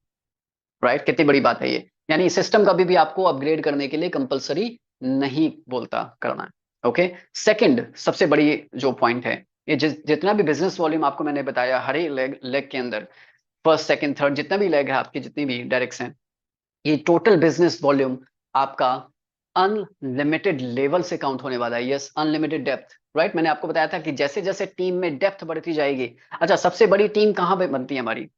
राइट, कितनी बड़ी बात है ये। यानी सिस्टम कभी भी आपको अपग्रेड करने के लिए कंपलसरी नहीं बोलता करना है। ओके, सेकंड सबसे बड़ी जो पॉइंट है, ये जितना भी बिजनेस वॉल्यूम आपको मैंने बताया हर एक लेग के अंदर, फर्स्ट सेकंड थर्ड जितना भी लेग है आपकी, जितनी भी डायरेक्ट्स हैं, ये टोटल बिजनेस वॉल्यूम आपका अनलिमिटेड लेवल से काउंट होने वाला है। Yes, unlimited depth, right. मैंने आपको बताया था कि जैसे जैसे टीम में डेप्थ बढ़ती जाएगी। अच्छा, सबसे बड़ी टीम कहाँ पे बनती है हमारी?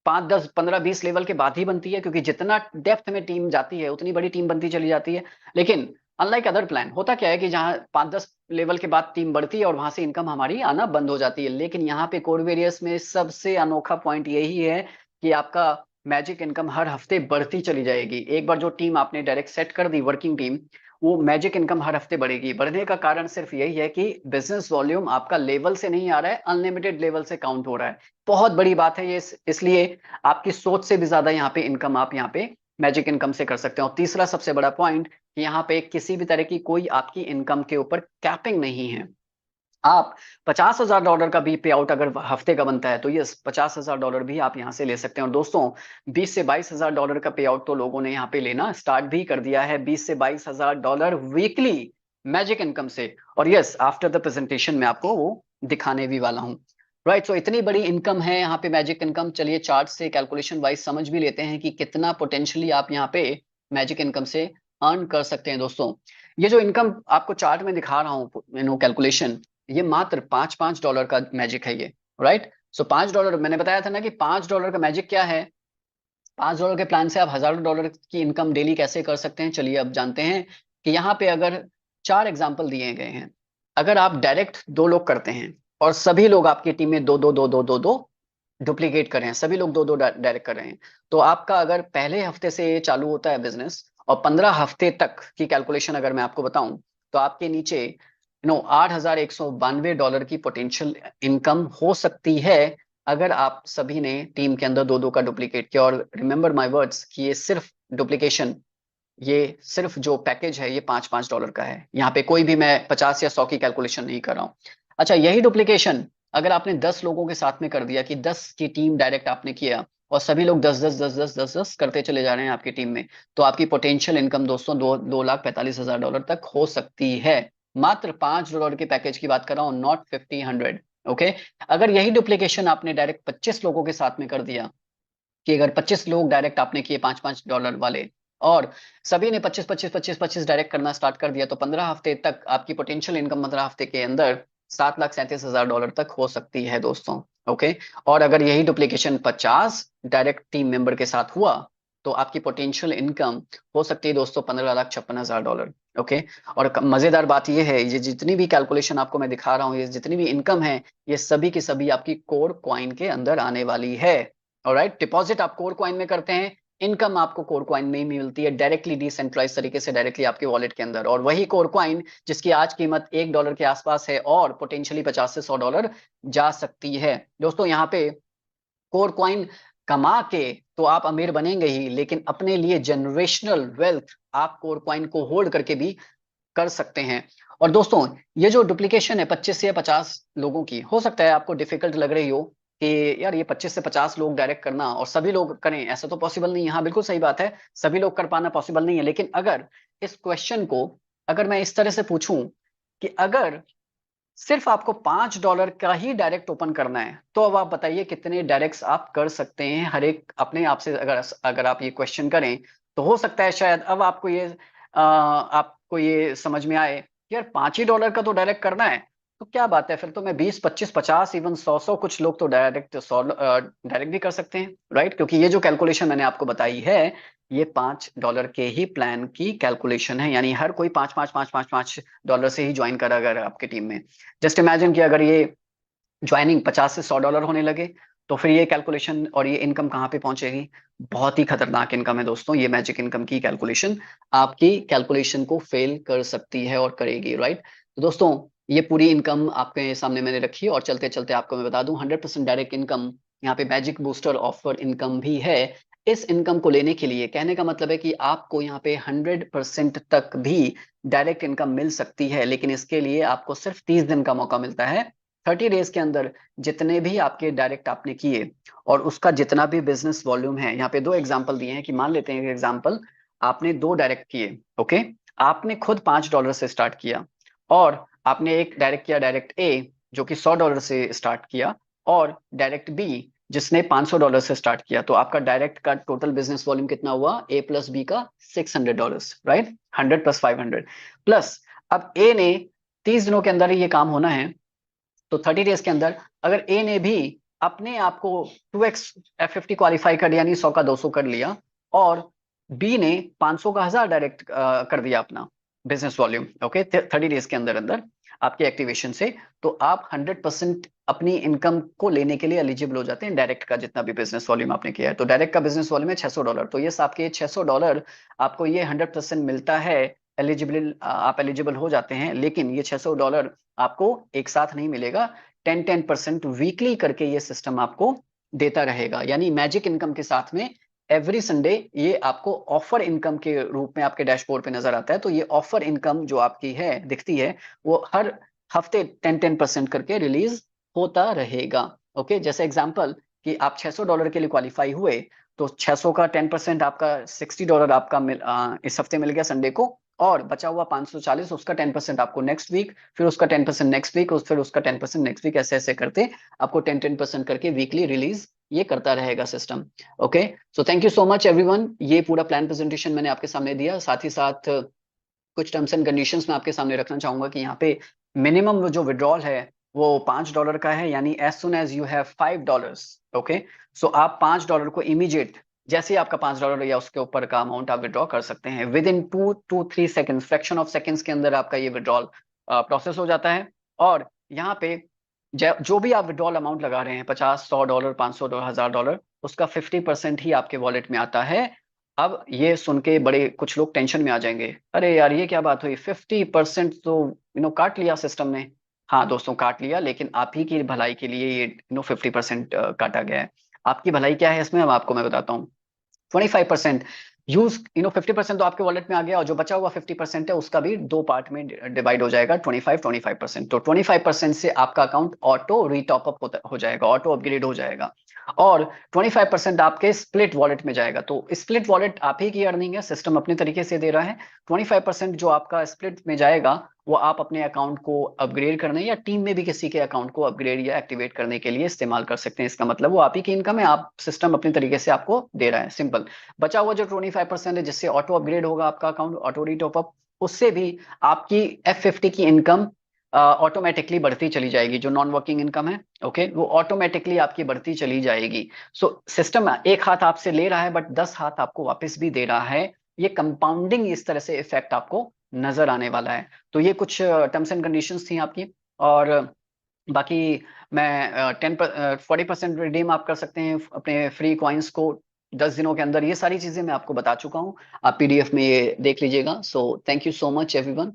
5, 10, 15, 20 लेवल के बाद ही बनती है, क्योंकि जितना डेप्थ में टीम जाती है उतनी बड़ी टीम बनती चली जाती है। लेकिन अनलाइक अदर प्लान, होता क्या है कि जहां 5, 10 लेवल के बाद टीम बढ़ती है और वहां से इनकम हमारी आना बंद हो जाती है। लेकिन यहाँ पे कोरवेरियस में सबसे अनोखा पॉइंट यही है कि आपका मैजिक इनकम हर हफ्ते बढ़ती चली जाएगी। एक बार जो टीम आपने डायरेक्ट सेट कर दी, वर्किंग टीम, वो मैजिक इनकम हर हफ्ते बढ़ेगी। बढ़ने का कारण सिर्फ यही है कि बिजनेस वॉल्यूम आपका लेवल से नहीं आ रहा है, अनलिमिटेड लेवल से काउंट हो रहा है। बहुत बड़ी बात है ये, इसलिए आपकी सोच से भी ज्यादा यहाँ पे इनकम आप यहाँ पे मैजिक इनकम से कर सकते हैं। और तीसरा सबसे बड़ा पॉइंट, यहाँ पे किसी भी तरह की कोई आपकी इनकम के ऊपर कैपिंग नहीं है। आप $50,000 का भी पे आउट अगर हफ्ते का बनता है तो ये $50,000 भी आप यहां से ले सकते हैं। और दोस्तों, 20 से 22 हजार डॉलर का पे आउट तो लोगों ने यहाँ पे लेना स्टार्ट भी कर दिया है। 20 से 22 हजार डॉलर वीकली मैजिक इनकम से। और यस, आफ्टर द प्रेजेंटेशन में आपको वो दिखाने भी वाला हूँ। राइट, सो इतनी बड़ी इनकम है यहाँ पे, मैजिक इनकम। चलिए चार्ट से कैलकुलेशन वाइज समझ भी लेते हैं कि कितना पोटेंशियली आप यहाँ पे मैजिक इनकम से अर्न कर सकते हैं। दोस्तों, ये जो इनकम आपको चार्ट में दिखा रहा हूँ, कैलकुलेशन, ये मात्र 5-5 डॉलर का मैजिक है ये। राइट, सो $5, मैंने बताया था ना कि $5 का मैजिक क्या है। $5 के प्लान से आप हजारों डॉलर की इनकम डेली कैसे कर सकते हैं, चलिए अब जानते हैं। कि यहाँ पे अगर 4 एग्जाम्पल दिए गए हैं, अगर आप डायरेक्ट 2 लोग करते हैं और सभी लोग आपकी टीम में दो दो दो दो दो दो डुप्लीकेट कर रहे हैं, सभी लोग दो दो डायरेक्ट कर रहे हैं, तो आपका अगर पहले हफ्ते से ये चालू होता है बिजनेस और 15 हफ्ते तक की कैलकुलेशन अगर मैं आपको बताऊं, तो आपके नीचे $8,192 की पोटेंशियल इनकम हो सकती है, अगर आप सभी ने टीम के अंदर दो दो का डुप्लीकेट किया। और रिमेंबर माय वर्ड्स कि ये सिर्फ डुप्लीकेशन, ये सिर्फ जो पैकेज है ये 5-5 डॉलर का है। यहाँ पे कोई भी मैं 50 या 100 की कैलकुलेशन नहीं कर रहा हूँ। अच्छा, यही डुप्लीकेशन अगर आपने 10 लोगों के साथ में कर दिया, कि 10 की टीम डायरेक्ट आपने किया और सभी लोग 10 10 10 10 10 10 करते चले जा रहे हैं आपकी टीम में, तो आपकी पोटेंशियल इनकम दोस्तों 2,45,000 डॉलर तक हो सकती है। मात्र $5 के पैकेज की बात कर रहा हूँ, नॉट 50, 100। ओके, अगर यही डुप्लीकेशन आपने डायरेक्ट 25 लोगों के साथ में कर दिया, कि अगर 25 लोग डायरेक्ट आपने किए $5-5 वाले, और सभी ने 25 25 25 25 डायरेक्ट करना स्टार्ट कर दिया, तो 15 हफ्ते तक आपकी पोटेंशियल इनकम 15 हफ्ते के अंदर $7,37,000 तक हो सकती है दोस्तों। ओके, और अगर यही डुप्लीकेशन 50 डायरेक्ट टीम मेंबर के साथ हुआ, तो आपकी पोटेंशियल इनकम हो सकती है दोस्तों $15,56,000। ओके, और मजेदार बात यह है, ये जितनी भी कैलकुलेशन आपको मैं दिखा रहा हूँ, ये जितनी भी इनकम है, ये सभी की सभी आपकी कोर क्वाइन के अंदर आने वाली है। ऑलराइट, डिपॉजिट आप कोर क्वाइन में करते हैं, इनकम आपको कोर क्वाइन में ही मिलती है डायरेक्टली, डिसेंट्रलाइज तरीके से डायरेक्टली आपके वॉलेट के अंदर। और वही कोर क्वाइन जिसकी आज कीमत $1 के आसपास है और पोटेंशियली 50 से 100 डॉलर जा सकती है। दोस्तों, यहाँ पे कोर क्वाइन कमा के तो आप अमीर बनेंगे ही, लेकिन अपने लिए जनरेशनल वेल्थ आप कोर क्वाइन को होल्ड करके भी कर सकते हैं। और दोस्तों, ये जो डुप्लीकेशन है 25 या 50 लोगों की, हो सकता है आपको डिफिकल्ट लग रही हो कि यार ये 25 से 50 लोग डायरेक्ट करना और सभी लोग करें, ऐसा तो पॉसिबल नहीं है। हाँ, बिल्कुल सही बात है, सभी लोग कर पाना पॉसिबल नहीं है। लेकिन अगर इस क्वेश्चन को अगर मैं इस तरह से पूछूं कि अगर सिर्फ आपको $5 का ही डायरेक्ट ओपन करना है, तो अब आप बताइए कितने डायरेक्ट्स आप कर सकते हैं हर एक अपने आप से। अगर अगर आप ये क्वेश्चन करें, तो हो सकता है शायद अब आपको ये समझ में आए कि यार $5 का तो डायरेक्ट करना है, तो क्या बात है, फिर तो मैं 20, 25, 50, इवन 100 कुछ लोग तो डायरेक्ट भी कर सकते हैं। राइट, क्योंकि ये जो कैलकुलेशन मैंने आपको बताई है, ये $5 के ही प्लान की कैलकुलेशन है। यानी हर कोई 5 5 5 5 5 डॉलर से ही ज्वाइन करा अगर आपकी टीम में। जस्ट इमेजिन कि अगर ये ज्वाइनिंग 50 से 100 डॉलर होने लगे, तो फिर ये कैलकुलेशन और ये इनकम कहाँ पे पहुंचेगी? बहुत ही खतरनाक इनकम है दोस्तों, ये मैजिक इनकम की कैलकुलेशन आपकी कैलकुलेशन को फेल कर सकती है और करेगी। राइट, तो दोस्तों, ये पूरी इनकम आपके सामने मैंने रखी है। और चलते चलते आपको मैं बता दूं, 100% डायरेक्ट इनकम यहाँ पे मैजिक बूस्टर ऑफर इनकम भी है। इस इनकम को लेने के लिए कहने का मतलब है कि आपको यहाँ पे 100% तक भी डायरेक्ट इनकम मिल सकती है, लेकिन इसके लिए आपको सिर्फ 30 दिन का मौका मिलता है। 30 डेज के अंदर जितने भी आपके डायरेक्ट आपने किए और उसका जितना भी बिजनेस वॉल्यूम है, यहाँ पे 2 एग्जाम्पल दिए हैं कि मान लेते हैं एग्जाम्पल, आपने 2 डायरेक्ट किए। ओके, आपने खुद $5 से स्टार्ट किया, और आपने एक डायरेक्ट किया, डायरेक्ट ए, जो कि $100 से स्टार्ट किया, और डायरेक्ट बी जिसने $500 से स्टार्ट किया, तो आपका डायरेक्ट का टोटल बिजनेस वॉल्यूम कितना हुआ, ए प्लस बी का $600, राइट, 100 + 500 प्लस, अब ए ने 30 दिनों के अंदर ही ये काम होना है, तो 30 डेज के अंदर अगर ए ने भी अपने आप को 2x F50 क्वालिफाई कर, यानी 100 का 200 कर लिया, और बी ने 500 का 1000 डायरेक्ट कर दिया अपना बिजनेस वॉल्यूम, ओके, 30 डेज के अंदर अंदर आपके एक्टिवेशन से, तो आप 100% अपनी इनकम को लेने के लिए एलिजिबल हो जाते हैं, डायरेक्ट का जितना भी बिजनेस वॉल्यूम आपने किया है। तो डायरेक्ट का बिजनेस वॉल्यूम है $600, तो ये आपके $600 आपको ये 100% मिलता है, एलिजिबल, आप एलिजिबल हो जाते हैं। लेकिन ये $600 आपको एक साथ नहीं मिलेगा, 10% वीकली करके ये सिस्टम आपको देता रहेगा, यानी मैजिक इनकम के साथ में एवरी संडे ये आपको ऑफर इनकम के रूप में आपके डैशबोर्ड पे नजर आता है। तो ये ऑफर इनकम जो आपकी है दिखती है, वो हर हफ्ते 10% करके रिलीज होता रहेगा। ओके, जैसे एग्जांपल कि आप $600 के लिए क्वालिफाई हुए, तो 600 का 10% आपका $60 आपका इस हफ्ते मिल गया संडे को, और बचा हुआ 540, उसका 10% आपको नेक्स्ट वीक, फिर उसका 10% नेक्स्ट वीक, फिर उसका 10% नेक्स्ट वीक, ऐसे ऐसे करते आपको 10% करके वीकली रिलीज ये करता रहेगा system. Okay, so thank you so much everyone, ये पूरा प्लान प्रेजेंटेशन मैंने आपके सामने दिया, साथ ही साथ कुछ टर्म्स एंड कंडीशंस मैं आपके सामने रखना चाहूंगा कि यहाँ पे मिनिमम जो विड्रॉल है वो $5 का है, यानी as soon as you have $5, okay, so आप $5 को इमीडिएट, जैसे ही आपका $5 या उसके ऊपर का अमाउंट आप विड्रॉ कर सकते हैं, with in 2 to 3 second, fraction of seconds के अंदर आपका ये विड्रॉल प्रोसेस हो जाता है। और यहाँ पे जो भी आप विड्रॉल अमाउंट लगा रहे हैं, 50, $100, $500, $1000, उसका 50% ही आपके वॉलेट में आता है। अब ये सुन के बड़े कुछ लोग टेंशन में आ जाएंगे, अरे यार ये क्या बात हुई, 50% तो काट लिया सिस्टम ने। हाँ दोस्तों, काट लिया, लेकिन आप ही की भलाई के लिए ये 50% काटा गया है। आपकी भलाई क्या है इसमें, अब आपको मैं बताता हूँ। 25% यूज 50% तो आपके वॉलेट में आ गया, और जो बचा हुआ 50% है उसका भी दो पार्ट में डिवाइड हो जाएगा, 25% तो 25% से आपका अकाउंट ऑटो रीटॉपअप हो जाएगा, ऑटो अपग्रेड हो जाएगा, और 25% आपके स्प्लिट वॉलेट में जाएगा। तो स्प्लिट वॉलेट आप ही की अर्निंग है, सिस्टम अपने तरीके से दे रहा है। 25% जो आपका स्प्लिट में जाएगा वो आप अपने अकाउंट को अपग्रेड करने, या टीम में भी किसी के अकाउंट को अपग्रेड या एक्टिवेट करने के लिए इस्तेमाल कर सकते हैं। इसका मतलब वो आप ही की इनकम है, आप सिस्टम अपने तरीके से आपको दे रहा है, सिंपल। बचा हुआ जो 25% है, जिससे ऑटो अपग्रेड होगा आपका अकाउंट, ऑटो रीटॉपअप, उससे भी आपकी F50 की इनकम ऑटोमेटिकली बढ़ती चली जाएगी, जो नॉन वर्किंग इनकम है, ओके, वो ऑटोमेटिकली आपकी बढ़ती चली जाएगी। सो सिस्टम एक हाथ आपसे ले रहा है, बट 10 हाथ आपको वापस भी दे रहा है। ये कंपाउंडिंग इस तरह से इफेक्ट आपको नजर आने वाला है। तो ये कुछ टर्म्स एंड कंडीशंस थी आपकी, और बाकी मैं 40% रिडीम आप कर सकते हैं अपने फ्री कॉइन्स को 10 दिनों के अंदर। ये सारी चीजें मैं आपको बता चुका हूँ, आप PDF में ये देख लीजिएगा। So thank you so much everyone.